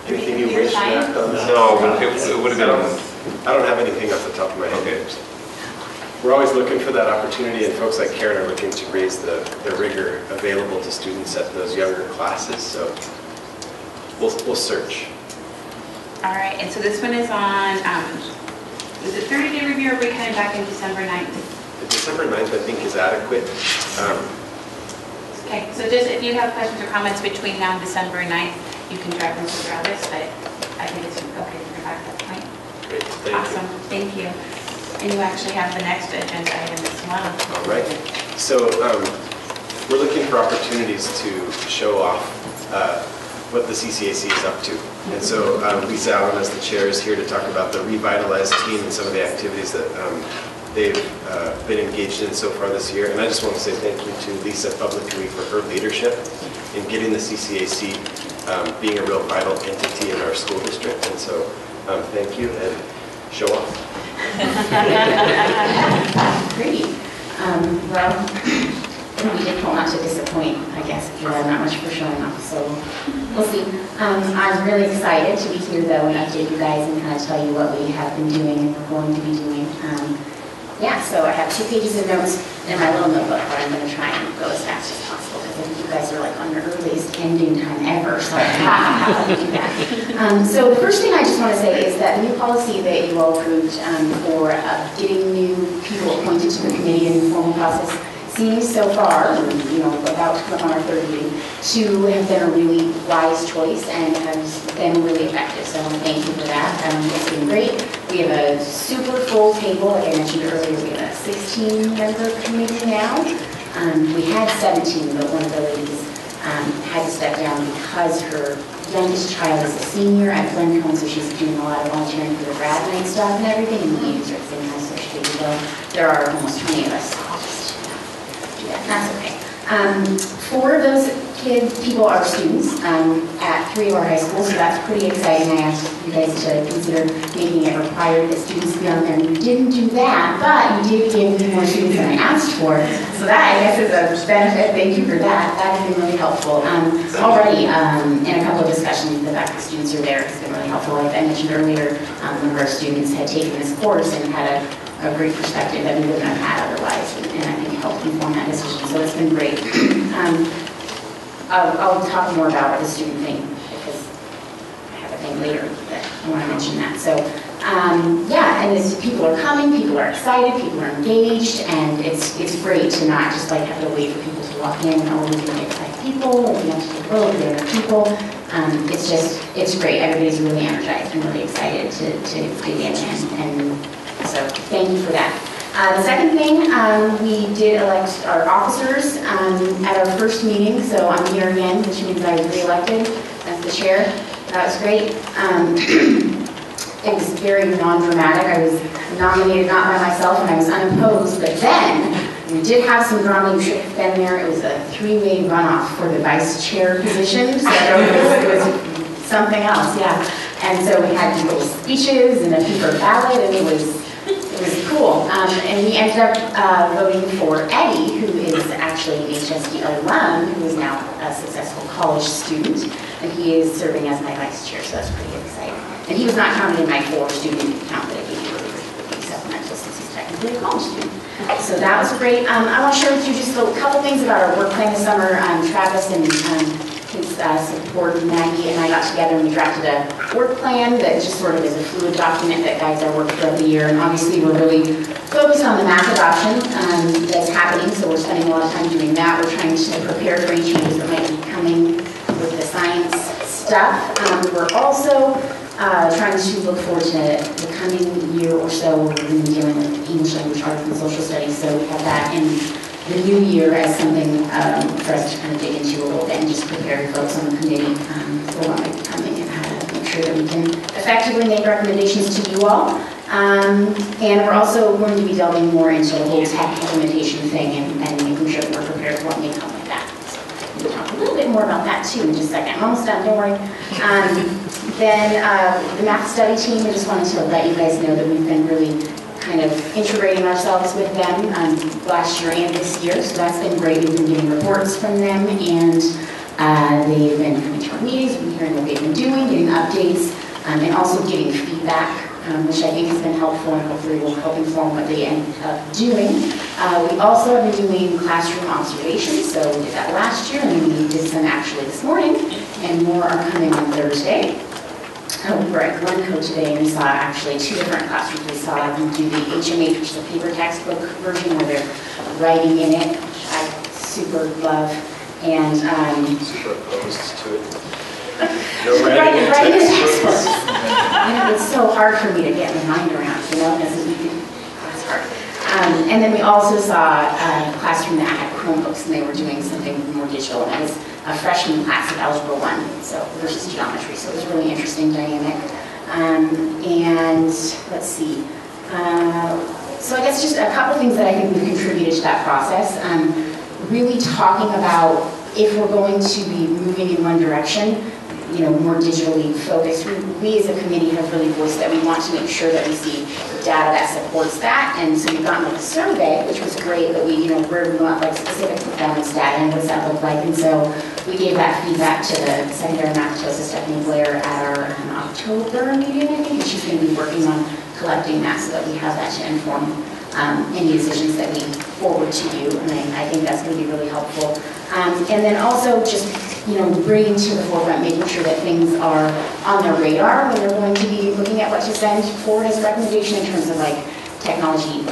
Anything you wish? No, it would have been. I don't have anything off the top of my head. Okay. We're always looking for that opportunity, and folks like Karen are looking to raise the rigor available to students at those younger classes, so we'll search. All right, and so this one is on, is it 30-day review or are we coming back in December 9th? The December 9th, I think, is adequate. Okay, so just if you have questions or comments between now and December 9th, you can drive them through this, but I think it's okay to go back at that point. Great, thank you. Awesome, thank you. And you actually have the next agenda item as well. All right. So we're looking for opportunities to show off what the CCAC is up to. And so Lisa Allen, as the chair, is here to talk about the revitalized team and some of the activities that they've been engaged in so far this year. And I just want to say thank you to Lisa publicly for her leadership in getting the CCAC being a real vital entity in our school district. And so thank you, and show off. Great. Well, we did not to disappoint, I guess, if you have not much for showing off, so we'll see. I'm really excited to be here, though, and update you guys and kind of tell you what we have been doing and we're going to be doing. Yeah, so I have 2 pages of notes in my little notebook, but I'm going to try and go as fast as possible because I think you guys are like on your earliest ending time ever, so I have to do that. So the first thing I just want to say is that the new policy that you all approved for getting new people appointed to the committee in the formal process seems so far, about to come on our 3rd meeting, to have been a really wise choice and has been really effective. So I want to thank you for that. It's been great. We have a super full table. Like I mentioned earlier, we have a 16-member committee now. We had 17, but one of the ladies had to step down because her youngest child is a senior at Glencombe, so she's doing a lot of volunteering for the grad night stuff and everything, and the ladies are at the same time, so she didn't go. There are almost 20 of us. That's okay. 4 of those people are students at 3 of our high schools, so that's pretty exciting. I asked you guys to consider making it required that students be on there, and you didn't do that, but you did give me more students than I asked for. So that, I guess, is a benefit. Thank you for that. That has been really helpful. Already, in a couple of discussions, the fact that students are there has been really helpful. Like I mentioned earlier, one of our students had taken this course and had a great perspective that we wouldn't have had otherwise, and I think it helped inform that decision, so it's been great. I'll talk more about the student thing because I have a thing later that I want to mention that. So yeah, and as people are coming, people are excited, people are engaged, and it's great to not just like have to wait for people to walk in and oh, we're going to get 5 people, or we have to take road, there are people. It's great. Everybody's really energized and really excited to dig in and so thank you for that. The second thing, we did elect our officers at our first meeting, so I'm here again, which means I was re-elected as the chair. That was great. It was very non-dramatic. I was nominated not by myself and I was unopposed, but then we did have some drama. You should have been there. It was a 3-way runoff for the vice chair position, so it was something else, yeah. And so we had little speeches and a paper ballot, and it was cool. And we ended up voting for Eddie, who is actually an HSD alum, who is now a successful college student, and he is serving as my vice chair, so that's pretty exciting. And he was not counted in my 4-student count that I gave you earlier for the supplemental, since he's technically a college student. So that was great. I want to share with you just a couple things about our work plan this summer. Travis and his support, Maggie and I got together and we drafted a work plan that just sort of is a fluid document that guides our work throughout the year. And obviously we're really focused on the math adoption that's happening, so we're spending a lot of time doing that. We're trying to prepare for any changes that might be coming with the science stuff. We're also trying to look forward to the coming year or so. We're going to be dealing with English language arts and social studies, so we have that in the new year as something for us to kind of dig into a little bit and just prepare folks on the committee for what might be coming and how to make sure that we can effectively make recommendations to you all. And we're also going to be delving more into the whole tech implementation thing and making sure that we're prepared for what may come with that. So we'll talk a little bit more about that too in just a second. I'm almost done, don't worry. Then the math study team, I just wanted to let you guys know that we've been really kind of integrating ourselves with them last year and this year, so that's been great. We've been getting reports from them, and they've been coming to our meetings, we've been hearing what they've been doing, getting updates, and also getting feedback, which I think has been helpful and hopefully will help inform what they end up doing. We also have been doing classroom observations, so we did that last year, and we did some actually this morning, and more are coming on Thursday. We were at Glencoe today, and we saw actually 2 different classrooms. We saw them do the HMH, which is a paper textbook version where they're writing in it, which I super love, and Super opposed to it. No writing in textbooks. It's so hard for me to get my mind around, because it's hard. And then we also saw a classroom that had Chromebooks, and they were doing something more digital, and it was a freshman class of Algebra 1, so versus geometry, so it was a really interesting dynamic. And let's see. So I guess just a couple things that I think we've contributed to that process. Really talking about if we're going to be moving in one direction, more digitally focused. We as a committee have really voiced that we want to make sure that we see data that supports that, and so we've gotten a survey, which was great, but we want specific performance data, and what does that look like, and so we gave that feedback to the secondary math TOSA, Stephanie Blair, at our October meeting, I think, and she's going to be working on collecting that so that we have that to inform any decisions that we forward to you, and I think that's going to be really helpful. And then also just bringing to the forefront, making sure that things are on their radar when they're going to be looking at what to send forward as a recommendation in terms of technology,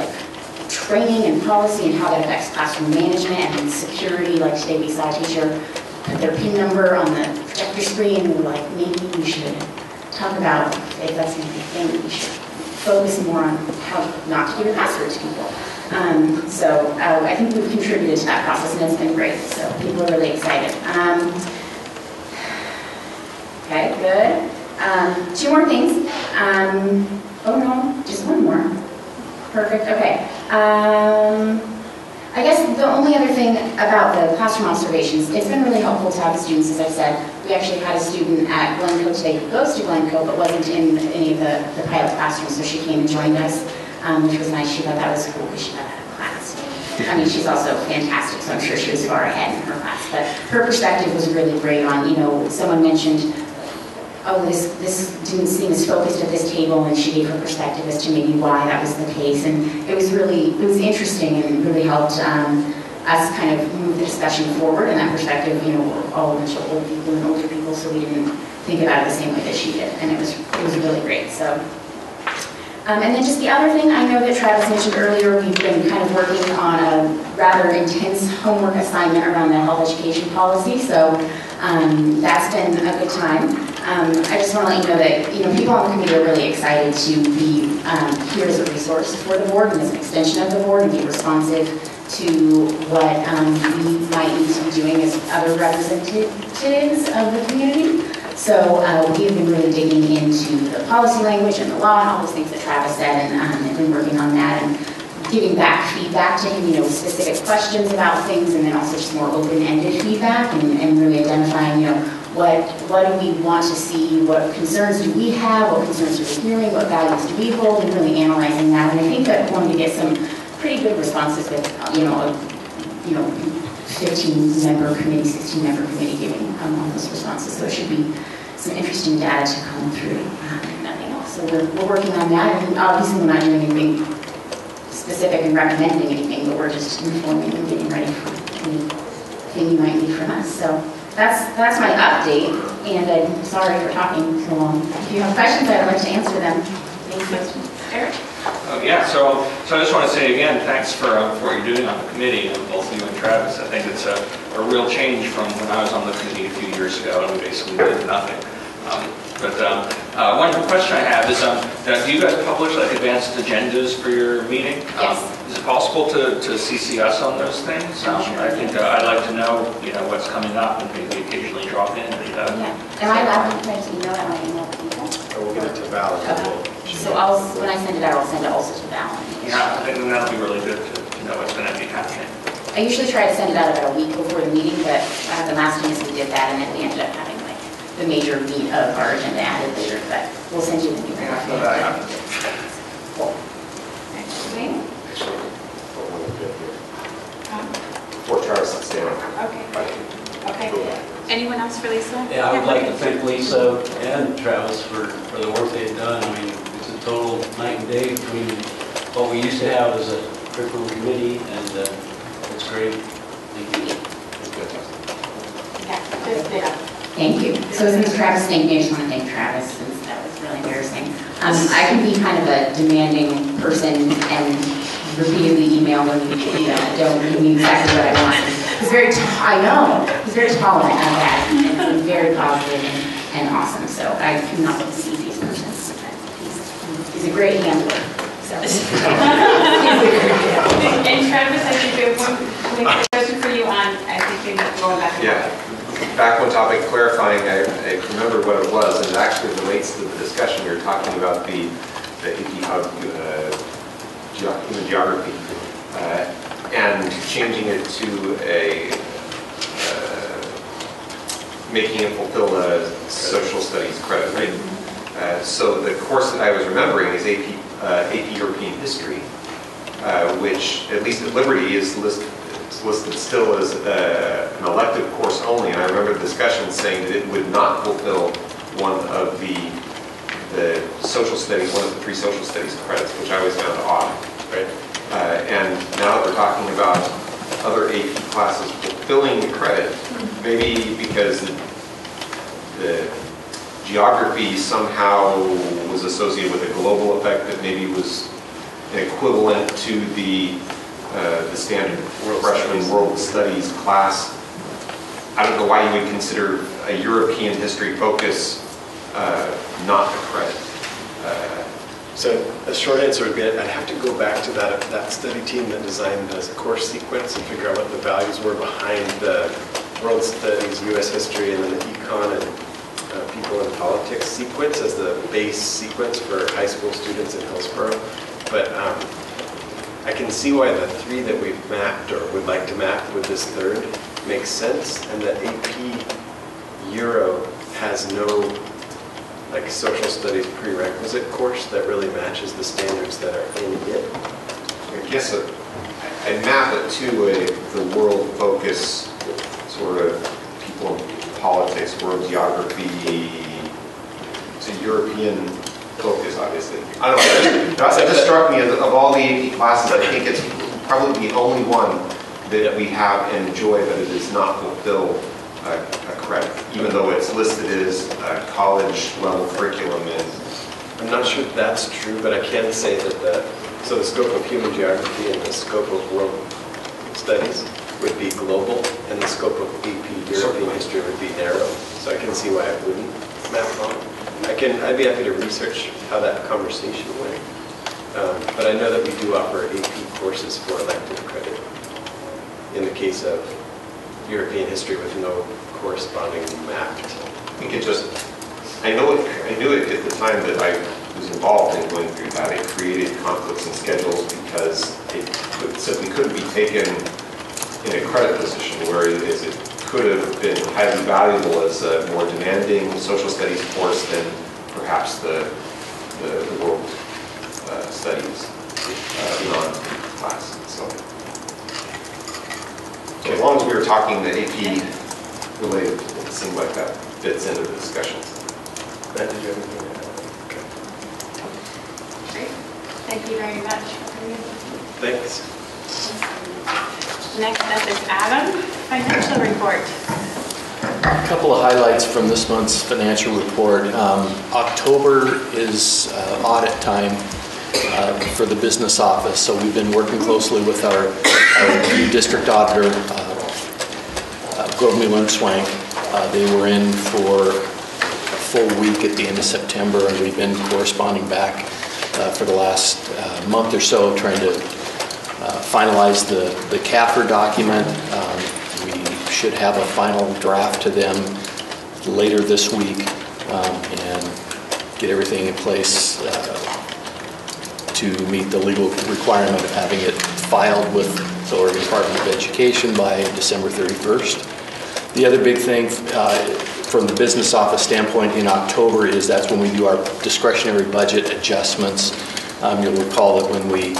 training and policy and how that affects classroom management and security. Like today we saw a teacher put their PIN number on the projector screen, and we're like, maybe we should talk about if that's going to be a thing, we should focus more on how not to give a password to people. So I think we've contributed to that process, and it's been great. So people are really excited. Okay, good. 2 more things. Oh no, just 1 more. Perfect. Okay. I guess the only other thing about the classroom observations, it's been really helpful to have the students, as I've said. We actually had a student at Glencoe today who goes to Glencoe but wasn't in any of the pilot classrooms, so she came and joined us, which was nice. She thought that was cool because she got out of class. I mean, she's also fantastic, so I'm sure she was far ahead in her class. But her perspective was really great on, someone mentioned, oh, this didn't seem as focused at this table, and she gave her perspective as to maybe why that was the case. And it was interesting and really helped us kind of move the discussion forward in that perspective. We're all a bunch of old people and older people, so we didn't think about it the same way that she did. And it was really great. So. And then just the other thing, I know that Travis mentioned earlier, we've been kind of working on a rather intense homework assignment around the health education policy, so that's been a good time. I just want to let you know that people on the committee are really excited to be here as a resource for the board and as an extension of the board and be responsive to what we might need to be doing as other representatives of the community. So we've been really digging into the policy language and the law and all those things that Travis said, and been working on that and giving back feedback to him, specific questions about things, and then also just more open-ended feedback, and really identifying, what do we want to see, what concerns do we have, what concerns are we hearing, what values do we hold, and really analyzing that. And I think that we're going to get some pretty good responses with, 15-member committee, 16-member committee giving on those responses. So it should be some interesting data to come through, nothing else. So we're working on that, and obviously we're not doing anything specific and recommending anything, but we're just informing and getting ready for anything you might need from us. So that's my update, and I'm sorry for talking so long. If you have questions, I'd like to answer them. Thank you. Eric? Yeah, so I just want to say again, thanks for what you're doing on the committee, both you and Travis. I think it's a real change from when I was on the committee a few years ago, and we basically did nothing. One question I have is, do you guys publish advanced agendas for your meeting? Yes. Is it possible to CC us on those things? I think I'd like to know, what's coming up, and maybe occasionally drop in. Yeah. Am I allowed to email that? I email people? We'll get it to Val. Okay. So when I send it out, I'll send it also to Val. Yeah, I think that'll be really good to know what's going to be happening. I usually try to send it out about a week before the meeting, but the last meeting we did that, and then we ended up having the major meat of our agenda added later. But we'll send you the new one. Yeah, Cool. Okay. Okay. Anyone else for Lisa? Yeah, I would like to thank Lisa and Travis for the work they've done. I mean, it's a total night and day between what we used to have as a curriculum committee, and it's great. Thank you. Thank you. So since Travis thanked me, I just want to thank Travis since that was really embarrassing. I can be kind of a demanding person and repeatedly email when you don't give me exactly what I want. He's very I know. He's very tolerant of that and very positive and awesome. So I cannot wait to see these persons. He's a great handler. So. And Travis, I think we have one question for you on, I think maybe going back. Back one topic, clarifying, I remember what it was, and it actually relates to the discussion we were talking about the AP Hub human geography, and changing it to making it fulfill a social studies credit, right? So the course that I was remembering is AP European History, which, at least at Liberty, is listed still as an elective course only. And I remember the discussion saying that it would not fulfill one of the social studies, one of the 3 social studies credits, which I always found odd, right? And now that we're talking about other AP classes fulfilling the credit, maybe because the geography somehow was associated with a global effect that maybe was equivalent to the standard freshman world studies class. I don't know why you would consider a European history focus not a credit. So the short answer would be I'd have to go back to that study team that designed the course sequence and figure out what the values were behind the world studies, U.S. history, and then the econ and people in politics sequence as the base sequence for high school students in Hillsboro. But I can see why the 3 that we've mapped or would like to map with this 3rd makes sense, and that AP Euro has no social studies prerequisite course that really matches the standards that are in it. I guess I map it to the world focus, sort of people in politics, world geography. It's a European focus, obviously. I don't know. That just struck me, of all the AP classes, I think it's probably the only one that we have and enjoy that it does not fulfill a credit, even though it's listed as a college level curriculum. And I'm not sure that's true, but I can say that the scope of human geography and the scope of world studies would be global, and the scope of AP European history would be narrow. So I can see why it wouldn't map on. I'd be happy to research how that conversation went. But I know that we do offer AP courses for elective credit in the case of European history with no corresponding mapped. I think I knew it at the time that I was involved in going through that. It created conflicts in schedules because it simply couldn't be taken in a credit position, whereas it could have been highly valuable as a more demanding social studies course than perhaps the world studies non-class. So as long as we were talking the AP related, it seemed like that fits into the discussions. Matt, did you have anything to add? Okay. Great. Thank you very much. Thanks. Next up is Adam, financial report. A couple of highlights from this month's financial report. October is audit time for the business office, so we've been working closely with our new district auditor, Grove Mueller and Swank. They were in for a full week at the end of September, and we've been corresponding back for the last month or so, trying to finalize the CAFR document. We should have a final draft to them later this week and get everything in place to meet the legal requirement of having it filed with the Oregon Department of Education by December 31st. The other big thing from the business office standpoint in October is that's when we do our discretionary budget adjustments. You'll recall that when we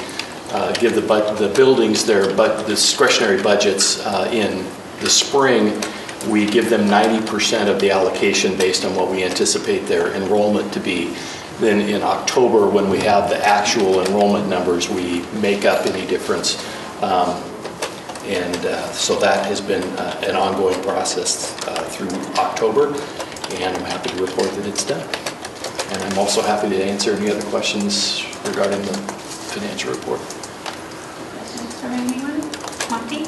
give the buildings their discretionary budgets in the spring, we give them 90% of the allocation based on what we anticipate their enrollment to be. Then in October, when we have the actual enrollment numbers, we make up any difference. So that has been an ongoing process through October, and I'm happy to report that it's done. And I'm also happy to answer any other questions regarding the financial report. Questions from anyone? Monty?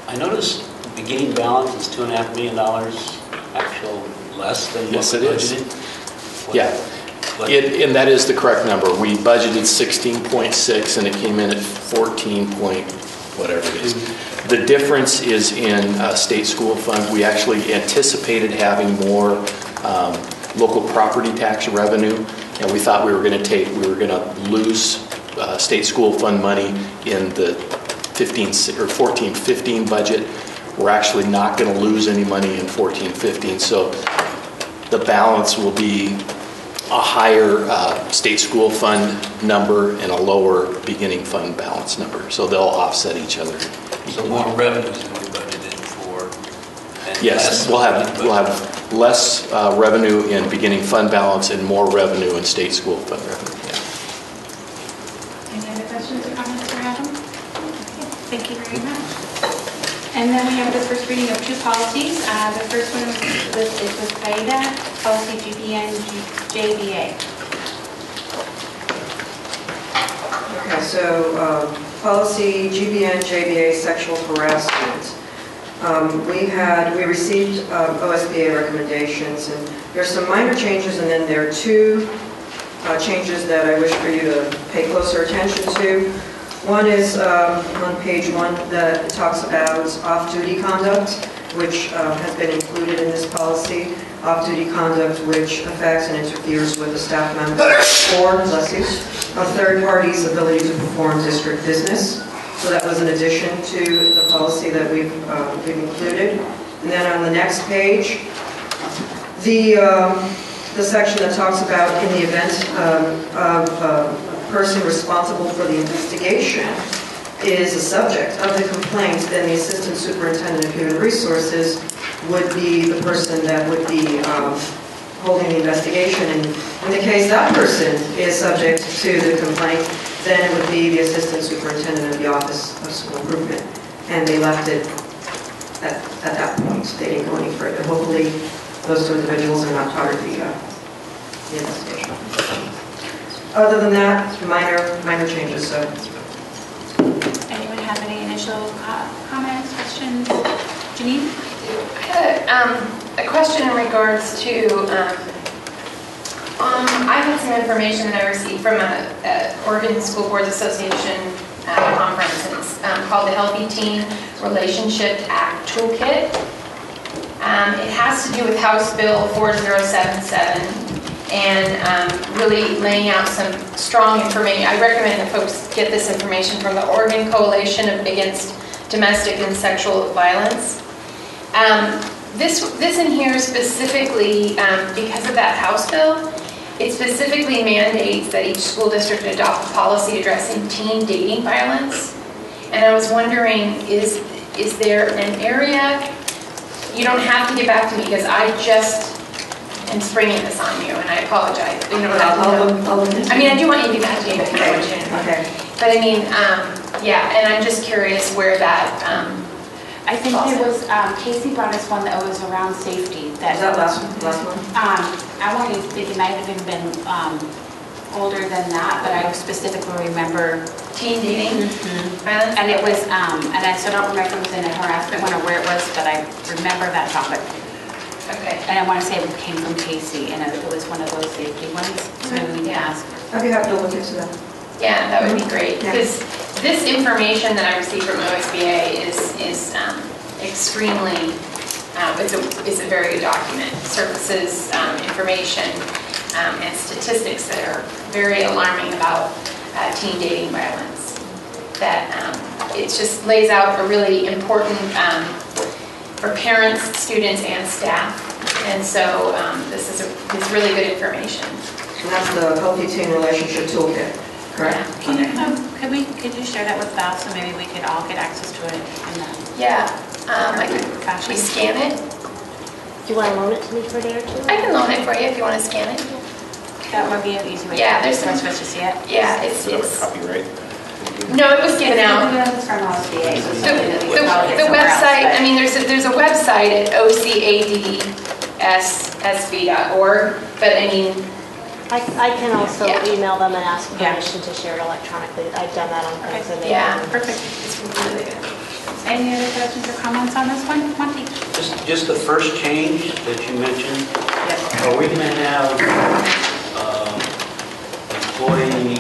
I noticed the beginning balance is $2.5 million, actual less than Yes, what it we is. budgeted. And that is the correct number. We budgeted 16.6 and it came in at 14 point whatever it is. The difference is in state school fund. We actually anticipated having more local property tax revenue, and we thought we were going to lose state school fund money in the 14-15 budget. We're actually not going to lose any money in 14-15, so the balance will be a higher state school fund number and a lower beginning fund balance number. So they'll offset each other. So more revenues than we budgeted for. Yes, we'll have less revenue in beginning fund balance and more revenue in state school fund revenue. Any other questions or comments for Adam? Okay, thank you very much. And then we have the first reading of two policies. The first one is with PAIDA, policy GBN, JBA. Okay, so policy GBN, JBA, sexual harassment. We received OSBA recommendations, and there's some minor changes, and then there are two changes that I wish for you to pay closer attention to. One is on page 1 that talks about off-duty conduct, which has been included in this policy. Off-duty conduct which affects and interferes with a staff member or, a third party's ability to perform district business. So that was an addition to the policy that we've included. And then on the next page, the section that talks about in the event of a person responsible for the investigation is a subject of the complaint, then the Assistant Superintendent of Human Resources would be the person that would be holding the investigation. And in the case that person is subject to the complaint, then it would be the Assistant Superintendent of the Office of School Improvement. And they left it at that point. They didn't go any further. Hopefully, those two individuals are not part of the investigation. Other than that, minor changes. So. Anyone have any initial comments, questions? Janine? I had a question in regards to, I had some information that I received from a Oregon School Boards Association conference, and it's called the Healthy Teen Relationship Act Toolkit. It has to do with House Bill 4077 and really laying out some strong information. I recommend that folks get this information from the Oregon Coalition Against Domestic and Sexual Violence. This in here specifically, because of that House bill, it specifically mandates that each school district adopt a policy addressing teen dating violence. And I was wondering, is there an area, you don't have to get back to me because I just am springing this on you, and I apologize. You don't have to. I mean, I do want you to get back to me, but I want you to. Okay. But I mean, yeah, and I'm just curious where that. I think there was, Casey brought us one that was around safety. Was that last one? I want to think it might have even been older than that, but I specifically remember teen dating violence. And it was, and I still don't remember if it was in a harassment one or where it was, but I remember that topic. Okay. And I want to say it came from Casey, and it was one of those safety ones, so we need to ask. I'd be happy to look into that. Yeah, that would be great, because this information that I received from OSBA is extremely, it's a very good document. Surfaces information and statistics that are very alarming about teen dating violence. That it just lays out a really important for parents, students, and staff. And so this is really good information. And that's the Healthy Teen Relationship Toolkit, correct? Yeah. Could you share that with Val so maybe we could all get access to it? Yeah. We scan it. Do you want to loan it to me for a day or two? I can loan it for you if you want to scan it. That would be an easy way. Yeah, there's for some. us to see it. Yeah, it's. Copyright. No, it was given out. It's from OCA. The website, I mean, there's a website at ocadsv.org, but I mean. I can also Yeah. email them and ask permission to share it electronically. I've done that on things. And Yeah, perfect. It's really good. Any other questions or comments on this one? Monty? Just the first change that you mentioned. Yes. Are we going to have employee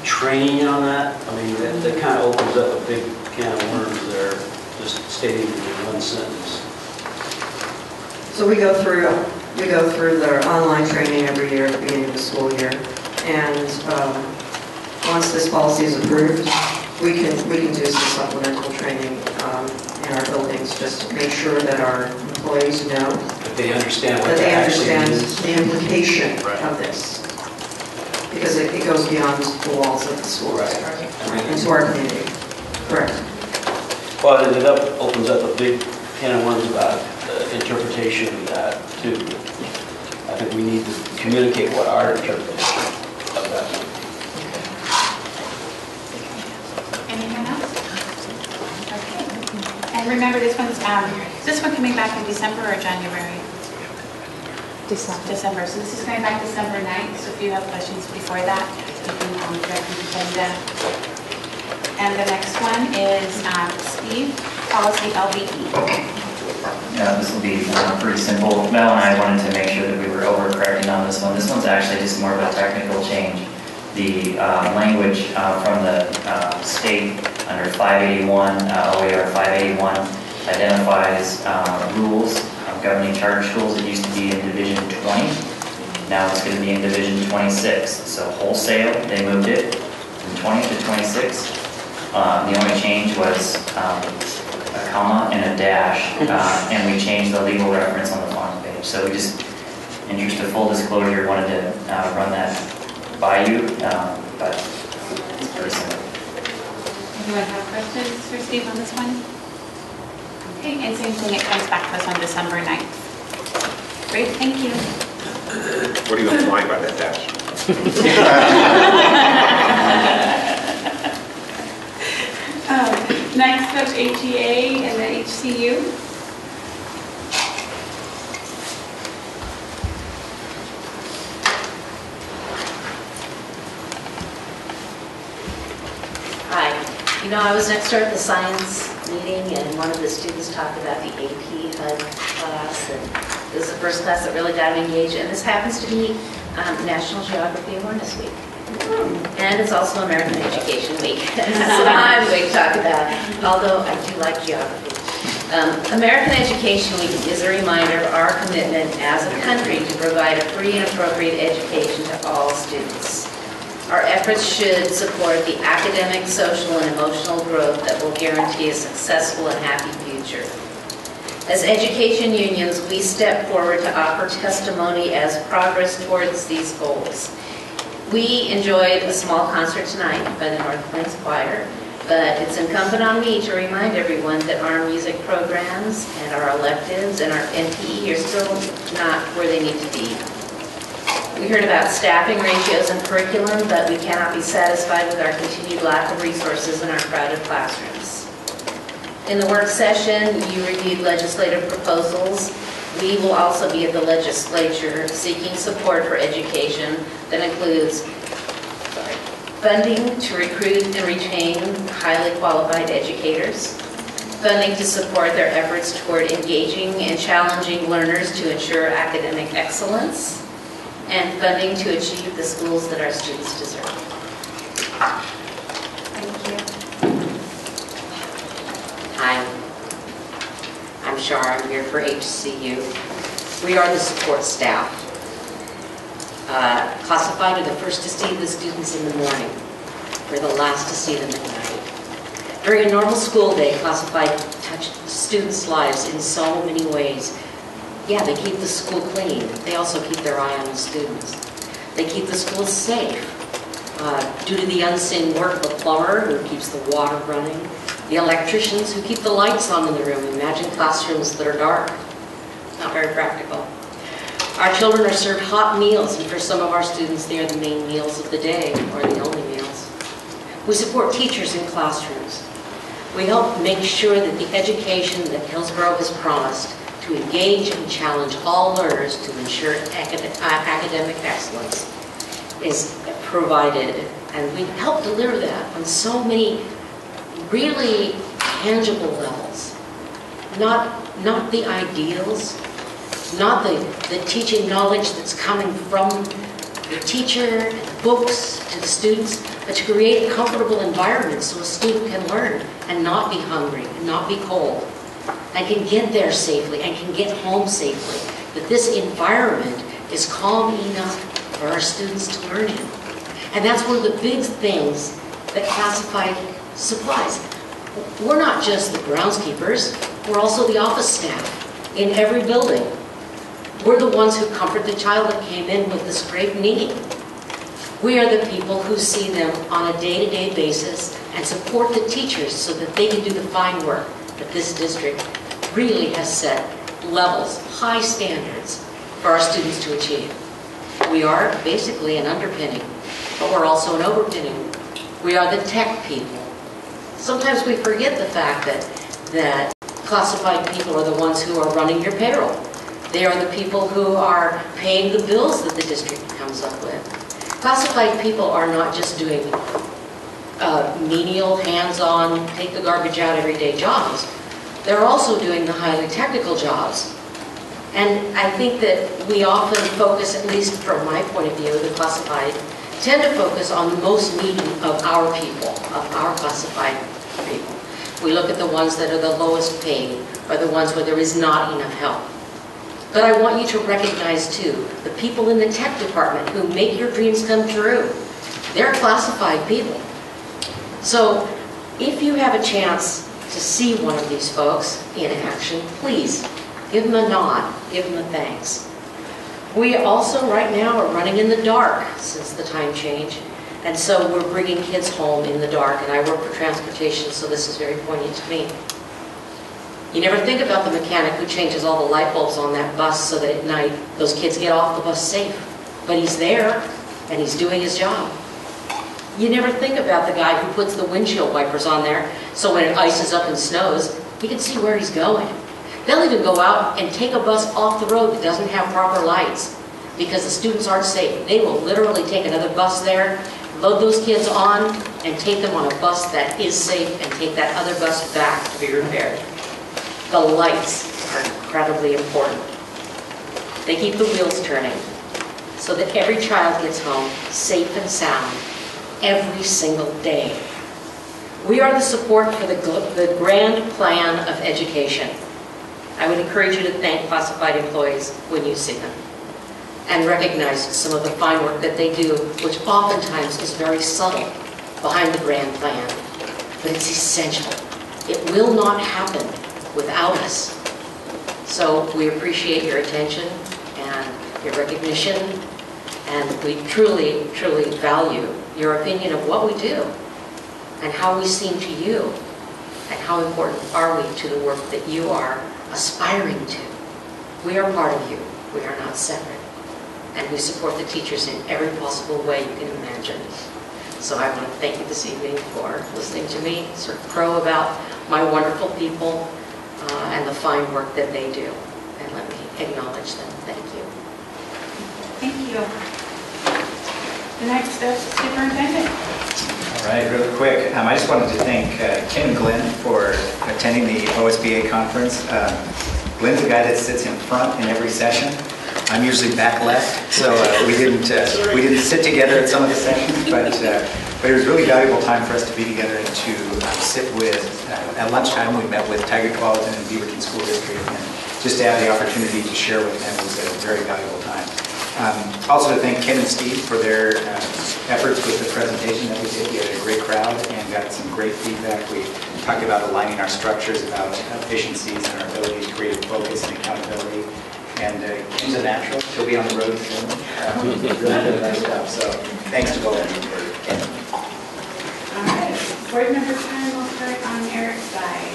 training on that? I mean, that kind of opens up a big can of worms there, just stating it in one sentence. So we go through their online training every year at the beginning of the school year, and once this policy is approved, we can do some supplemental training in our buildings just to make sure that our employees know That they understand what that they that actually understand means. the implication of this, because it goes beyond the walls of the school, into our community. Correct. Well, it opens up a big can of worms about interpretation of that too. I think we need to communicate what our interpretation of that is. Anything else? Okay. And remember, this one coming back in December or January? December. So this is coming back December 9th. So if you have questions before that, you can directly send them. And the next one is Steve, policy LBE. Yeah, this will be pretty simple. Mel and I wanted to make sure that we were overcorrecting on this one. This one's actually just more of a technical change. The language from the state under 581, OER 581, identifies rules governing charter schools. It used to be in Division 20. Now it's going to be in Division 26. So wholesale, they moved it from 20 to 26. The only change was a comma and a dash, and we changed the legal reference on the font page. So we just, in interest of full disclosure, wanted to run that by you, but it's pretty simple. Anyone have questions for Steve on this one? Okay, and same thing, it comes back to us on December 9th. Great, thank you. What are you implying by that dash? Next up, HEA and the HCU. Hi. You know, I was next door at the science meeting, and one of the students talked about the AP HUD class, and this is the first class that really got him engaged, and this happens to be National Geography Awareness Week. And it's also American Education Week. So I'm going to talk about, although I do like geography. American Education Week is a reminder of our commitment as a country to provide a free and appropriate education to all students. Our efforts should support the academic, social, and emotional growth that will guarantee a successful and happy future. As education unions, we step forward to offer testimony as progress towards these goals. We enjoyed a small concert tonight by the North Plains Choir, but it's incumbent on me to remind everyone that our music programs and our electives and our NPE are still not where they need to be. We heard about staffing ratios and curriculum, but we cannot be satisfied with our continued lack of resources in our crowded classrooms. In the work session, you reviewed legislative proposals. We will also be at the legislature seeking support for education that includes funding to recruit and retain highly qualified educators, funding to support their efforts toward engaging and challenging learners to ensure academic excellence, and funding to achieve the schools that our students deserve. Thank you. Hi, I'm Shar. I'm here for HCU. We are the support staff. Classified are the first to see the students in the morning. We're the last to see them at night. During a normal school day, classified touch students' lives in so many ways. Yeah, they keep the school clean. They also keep their eye on the students. They keep the school safe due to the unseen work of a plumber who keeps the water running, the electricians who keep the lights on in the room. Imagine classrooms that are dark. Not very practical. Our children are served hot meals, and for some of our students, they are the main meals of the day, or the only meals. We support teachers in classrooms. We help make sure that the education that Hillsboro has promised to engage and challenge all learners to ensure academic excellence is provided, and we help deliver that on so many really tangible levels. Not the ideals, not the teaching knowledge that's coming from the teacher and the books to the students, but to create a comfortable environment so a student can learn and not be hungry and not be cold and can get there safely and can get home safely. That this environment is calm enough for our students to learn in. And that's one of the big things that classified supplies. We're not just the groundskeepers, we're also the office staff in every building. We're the ones who comfort the child that came in with this great need. We are the people who see them on a day-to-day basis and support the teachers so that they can do the fine work that this district really has set levels, high standards for our students to achieve. We are basically an underpinning, but we're also an overpinning. We are the tech people. Sometimes we forget the fact that classified people are the ones who are running your payroll. They are the people who are paying the bills that the district comes up with. Classified people are not just doing menial, hands-on, take the garbage out everyday jobs. They're also doing the highly technical jobs. And I think that we often focus, at least from my point of view, the classified, tend to focus on the most needy of our people, of our classified people. We look at the ones that are the lowest paid, or the ones where there is not enough help. But I want you to recognize, too, the people in the tech department who make your dreams come true. They're classified people. So if you have a chance to see one of these folks in action, please give them a nod, give them a thanks. We also, right now, are running in the dark since the time change. And so we're bringing kids home in the dark, and I work for transportation, so this is very poignant to me. You never think about the mechanic who changes all the light bulbs on that bus so that at night those kids get off the bus safe. But he's there, and he's doing his job. You never think about the guy who puts the windshield wipers on there so when it ices up and snows, he can see where he's going. They'll even go out and take a bus off the road that doesn't have proper lights because the students aren't safe. They will literally take another bus there, load those kids on, and take them on a bus that is safe and take that other bus back to be repaired. The lights are incredibly important. They keep the wheels turning so that every child gets home safe and sound every single day. We are the support for the grand plan of education. I would encourage you to thank classified employees when you see them and recognize some of the fine work that they do, which oftentimes is very subtle behind the grand plan, but it's essential. It will not happen without us. So we appreciate your attention and your recognition, and we truly, truly value your opinion of what we do and how we seem to you and how important are we to the work that you are aspiring to. We are part of you. We are not separate. And we support the teachers in every possible way you can imagine. So I want to thank you this evening for listening to me sort of crow about my wonderful people and the fine work that they do. And let me acknowledge them. Thank you. Thank you. The next is Superintendent. All right, really quick, I just wanted to thank Kim and Glenn for attending the OSBA conference. Glenn's the guy that sits in front in every session. I'm usually back left, so we didn't sit together at some of the sessions, but it was really valuable time for us to be together and to sit with. At lunchtime, we met with Tiger Tualatin and Beaverton School District, and just to have the opportunity to share with them was a very valuable time. Also to thank Ken and Steve for their efforts with the presentation that we did. We had a great crowd and got some great feedback. We talked about aligning our structures, about efficiencies and our ability to create focus and accountability. And Ken's a natural. She'll be on the road soon. Really did nice stuff. So thanks to both of you for Ken. All right. Board member time, we'll start on Eric side.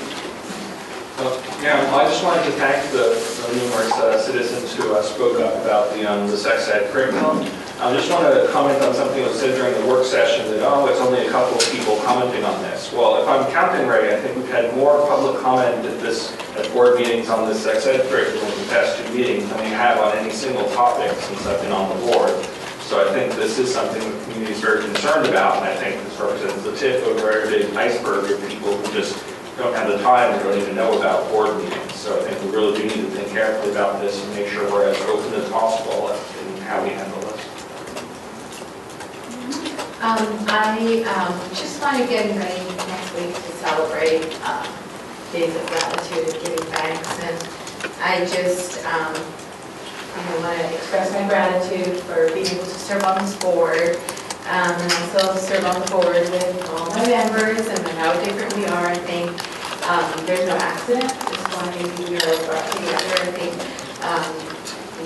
Yeah, I just wanted to thank the numerous citizens who spoke up about the sex ed curriculum. I just want to comment on something that was said during the work session that, oh, it's only a couple of people commenting on this. Well, if I'm counting right, I think we've had more public comment at board meetings on this sex ed curriculum in the past 2 meetings than we have on any single topic since I've been on the board. So I think this is something the community is very concerned about, and I think this represents the tip of a very big iceberg of people who just don't have the time to really even know about board meetings. So I think we really do need to think carefully about this and make sure we're as open as possible in how we handle this. I just want to get ready next week to celebrate Days of Gratitude and giving thanks. And I just want to express my gratitude for being able to serve on this board. And also serve on the board with all my members and how different we are. I think there's no accident. Just one of these we are brought together. I think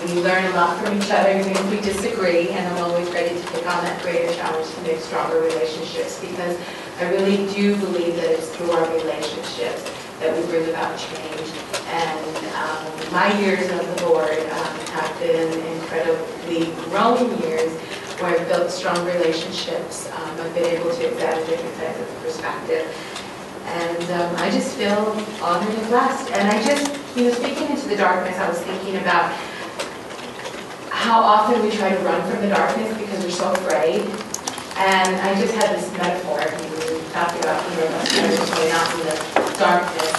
we learn a lot from each other, even if we disagree. And I'm always ready to take on that greater challenge to make stronger relationships, because I really do believe that it's through our relationships that we bring about change. And my years on the board have been incredibly growing years, where I've built strong relationships. I've been able to examine different types of perspective. And I just feel honored and blessed. And I just, speaking into the darkness, I was thinking about how often we try to run from the darkness because we're so afraid. And I just had this metaphor, we talked about, us going out in the darkness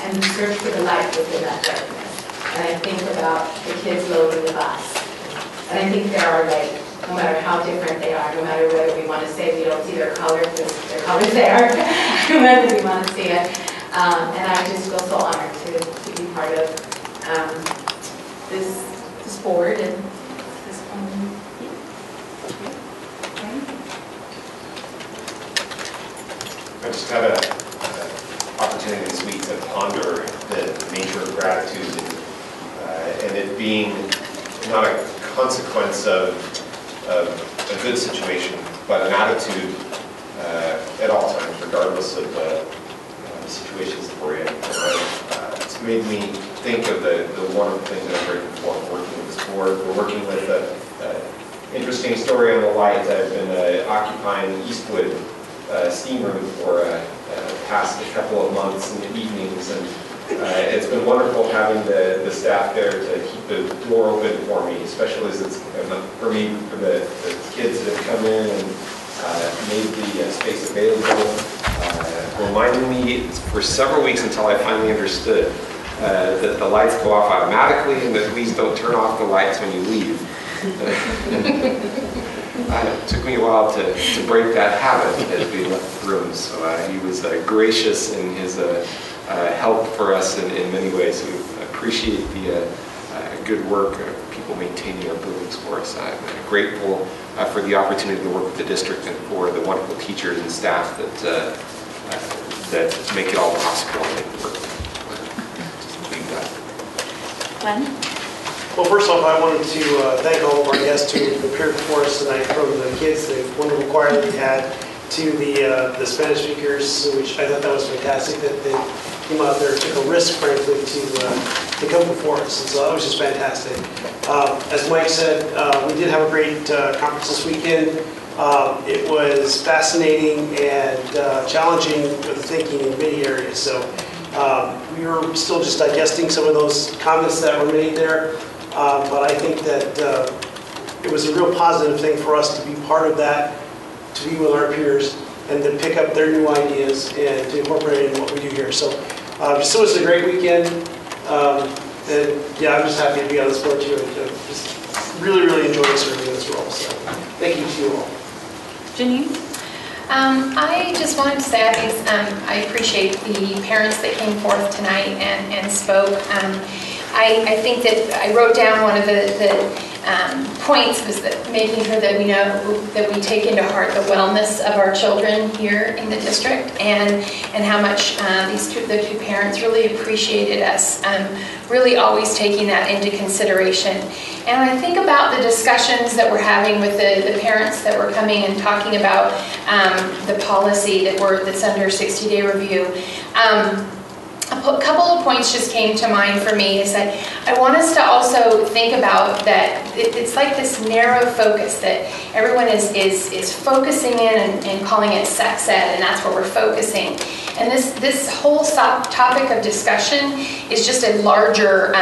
and we search for the light within that darkness. And I think about the kids loading the bus. And I think there are, no matter how different they are, no matter whether we want to say we don't see their color, because their color's there, whether we want to see it. And I just feel so honored to be part of this board and this I just had an opportunity this week to ponder the nature of gratitude and it being not a consequence of a good situation, but an attitude at all times, regardless of the situations that we're in. It's made me think of the wonderful things that I'm grateful for working with this board. We're working with an interesting story on the light. I've been occupying Eastwood steam room for past a couple of months in the evenings, and it's been wonderful having the staff there to keep the door open for me, especially as it's for me, for the kids that have come in and made the space available, reminding me for several weeks until I finally understood that the lights go off automatically and that please don't turn off the lights when you leave. It took me a while to break that habit as we left the room, so he was gracious in his help for us in many ways. We appreciate the good work of people maintaining our buildings for us. I'm grateful for the opportunity to work with the district and for the wonderful teachers and staff that make it all possible and make it work. Glenn? Well, first off, I wanted to thank all of our guests who prepared for us tonight, from the kids, the wonderful choir that we had, to the Spanish speakers, which I thought that was fantastic, that they came out there and took a risk, frankly, to come before us. And so that was just fantastic. As Mike said, we did have a great conference this weekend. It was fascinating and challenging with thinking in many areas. So we were still just digesting some of those comments that were made there. But I think that it was a real positive thing for us to be part of that, to be with our peers, and to pick up their new ideas and to incorporate it in what we do here. So it was a great weekend. And yeah, I'm just happy to be on this board too. And just really, really enjoying serving in this role. So thank you to you all. Janine? I just wanted to say I appreciate the parents that came forth tonight and spoke. I think that I wrote down one of the points was that making sure that we know that we take into heart the wellness of our children here in the district, and how much the two parents really appreciated us really always taking that into consideration. And I think about the discussions that we're having with the parents that were coming and talking about the policy that's under 60-day review. A couple of points just came to mind for me is that I want us to also think about that it's like this narrow focus that everyone is focusing in and calling it sex ed, and that's where we're focusing. And this whole topic of discussion is just a larger,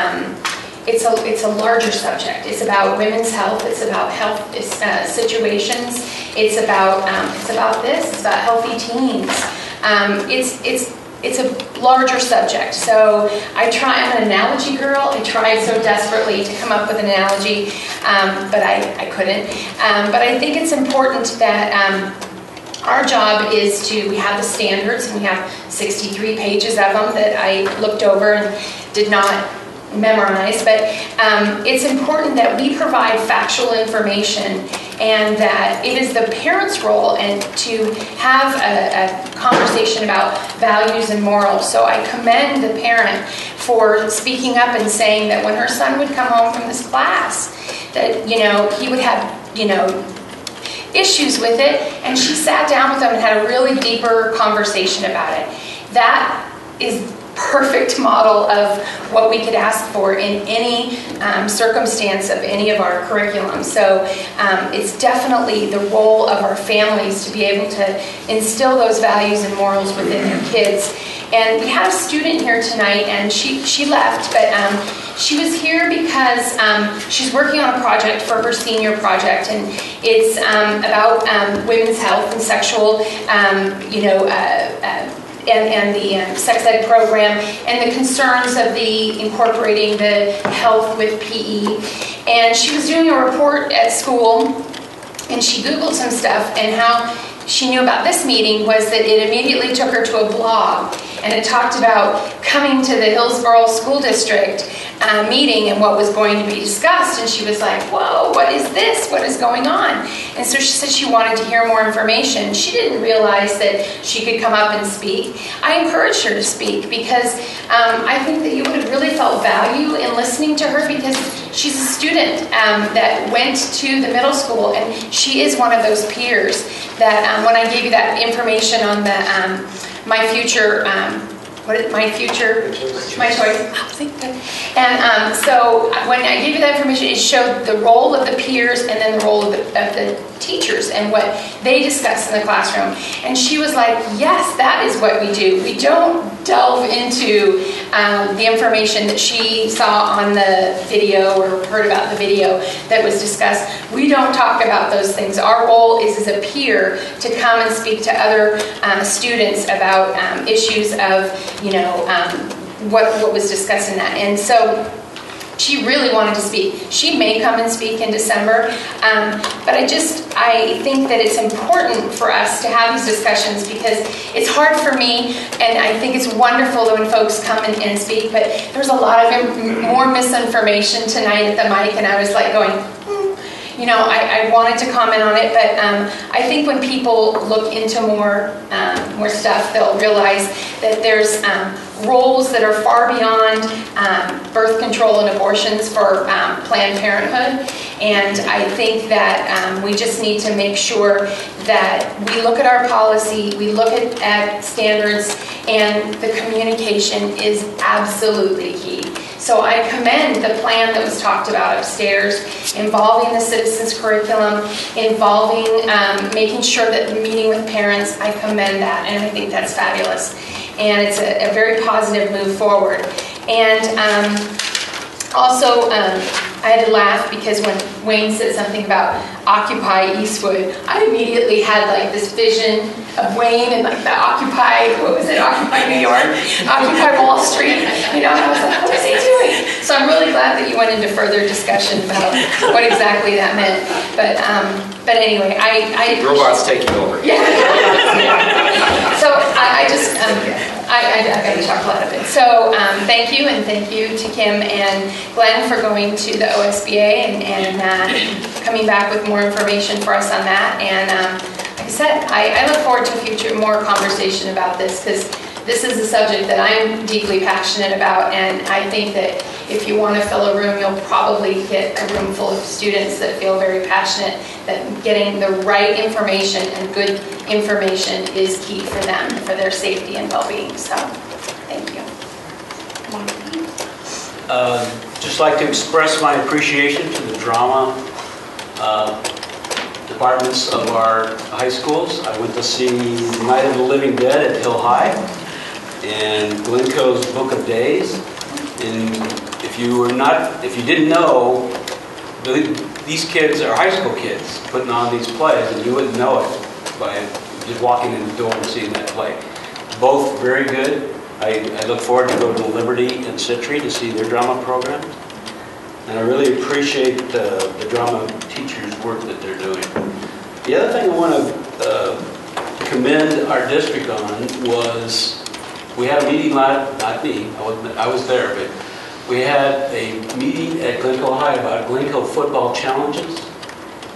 it's a larger subject. It's about women's health. It's about health situations. It's about this. It's about healthy teens. It's a larger subject. So I'm an analogy girl. I tried so desperately to come up with an analogy, but I couldn't. But I think it's important that our job is we have the standards, and we have 63 pages of them that I looked over and did not memorize, but it's important that we provide factual information, and that it is the parent's role and to have a conversation about values and morals. So I commend the parent for speaking up and saying that when her son would come home from this class, that he would have issues with it, and she sat down with them and had a really deeper conversation about it. That is perfect model of what we could ask for in any circumstance of any of our curriculum. So it's definitely the role of our families to be able to instill those values and morals within their kids. And we had a student here tonight, and she left, but she was here because she's working on a project for her senior project, and it's about women's health and sexual, and the sex ed program, and the concerns of incorporating the health with PE. And she was doing a report at school, and she Googled some stuff, and how she knew about this meeting was that it immediately took her to a blog, and it talked about coming to the Hillsboro School District meeting and what was going to be discussed. And she was like, whoa, what is this? What is going on? And so she said she wanted to hear more information. She didn't realize that she could come up and speak. I encouraged her to speak because I think that you would have really felt value in listening to her, because she's a student that went to the middle school, and she is one of those peers that when I gave you that information on the my future, my choice. Oh, thank you. And so when I gave you that information, it showed the role of the peers and then the role of the teachers and what they discuss in the classroom. And she was like, yes, that is what we do. We don't delve into the information that she saw on the video or heard about the video that was discussed. We don't talk about those things. Our role is as a peer to come and speak to other students about issues of, what was discussed in that. And so she really wanted to speak. She may come and speak in December, but I think that it's important for us to have these discussions, because it's hard for me, and I think it's wonderful when folks come and speak, but there's a lot of more misinformation tonight at the mic, and I was like going, I wanted to comment on it, but I think when people look into more stuff, they'll realize that there's roles that are far beyond birth control and abortions for Planned Parenthood. And I think that we just need to make sure that we look at our policy, we look at standards, and the communication is absolutely key. So I commend the plan that was talked about upstairs, involving the citizens curriculum, involving making sure that meeting with parents. I commend that, and I think that's fabulous. And it's a very positive move forward. And also, I had to laugh because when Wayne said something about Occupy Eastwood, I immediately had like this vision of Wayne and like the Occupy New York, Occupy Wall Street, and I was like, what is he doing? So I'm really glad that you went into further discussion about what exactly that meant. But anyway, I robots taking over. Yeah. So I just I got to talk a lot of it. So thank you, and thank you to Kim and Glenn for going to the OSBA and coming back with more information for us on that. And like I said, I look forward to more conversation about this, because this is a subject that I'm deeply passionate about, and I think that if you want to fill a room, you'll probably get a room full of students that feel very passionate that getting the right information and good information is key for them, for their safety and well-being. So, thank you. Just like to express my appreciation to the drama departments of our high schools. I went to see Night of the Living Dead at Hill High and Glencoe's Book of Days. And if you didn't know, these kids are high school kids putting on these plays, and you wouldn't know it by just walking in the door and seeing that play. Both very good. I look forward to going to Liberty and Citry to see their drama program. And I really appreciate the drama teachers' work that they're doing. The other thing I want to commend our district on was we had a meeting not me, I was there, but we had a meeting at Glencoe High about Glencoe football challenges.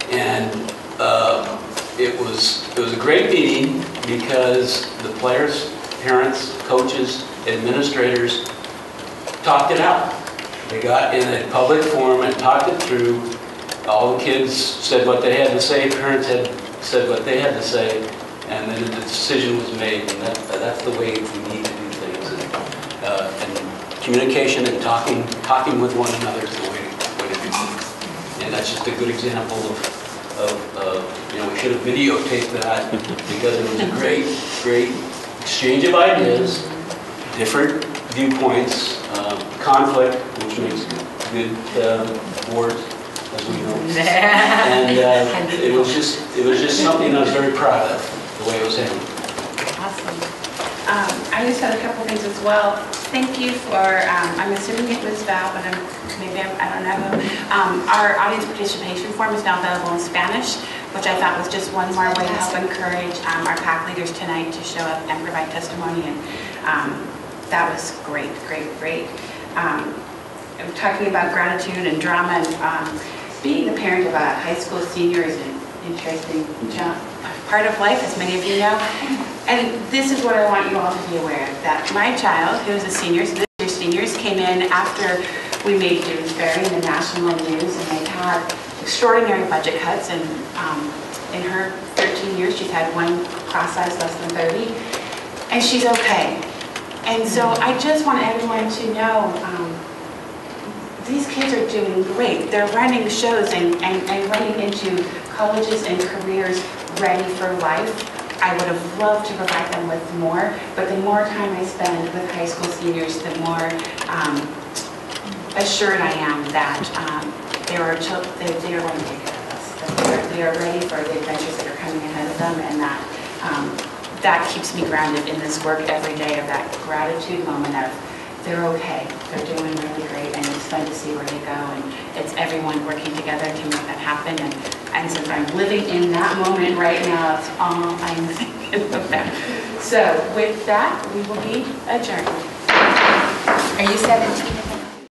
And it was a great meeting because the players, parents, coaches, administrators talked it out. They got in a public forum and talked it through. All the kids said what they had to say, parents had said what they had to say, and then the decision was made. And that's the way we need to do things. And communication and talking with one another is the way to do things. And that's just a good example of we should have videotaped that because it was a great exchange of ideas, different viewpoints, conflict, which makes good boards, as we know. And it was just something I was very proud of, the way it was handled. Awesome. I just had a couple things as well. Thank you for, I'm assuming it was Val, but I don't know. Our audience participation form is now available in Spanish, which I thought was just one more way to help encourage our PAC leaders tonight to show up and provide testimony. And that was great. Talking about gratitude and drama, and being the parent of a high school senior is an interesting part of life, as many of you know. And this is what I want you all to be aware of, that my child, who is a senior, so this year's seniors, came in after we made Dewsbury in the national news, and they've had extraordinary budget cuts, and in her 13 years, she's had one class size less than 30, and she's okay. And so I just want everyone to know, these kids are doing great. They're running shows and running into colleges and careers ready for life. I would have loved to provide them with more, but the more time I spend with high school seniors, the more assured I am that they are going to take care of us. That they are ready for the adventures that are coming ahead of them, and that keeps me grounded in this work every day, of that gratitude moment of they're okay, they're doing really great, and it's fun to see where they go, and it's everyone working together to make that happen. And since I'm living in that moment right now, it's all I'm thinking about. So with that, we will be adjourned. Are you 17?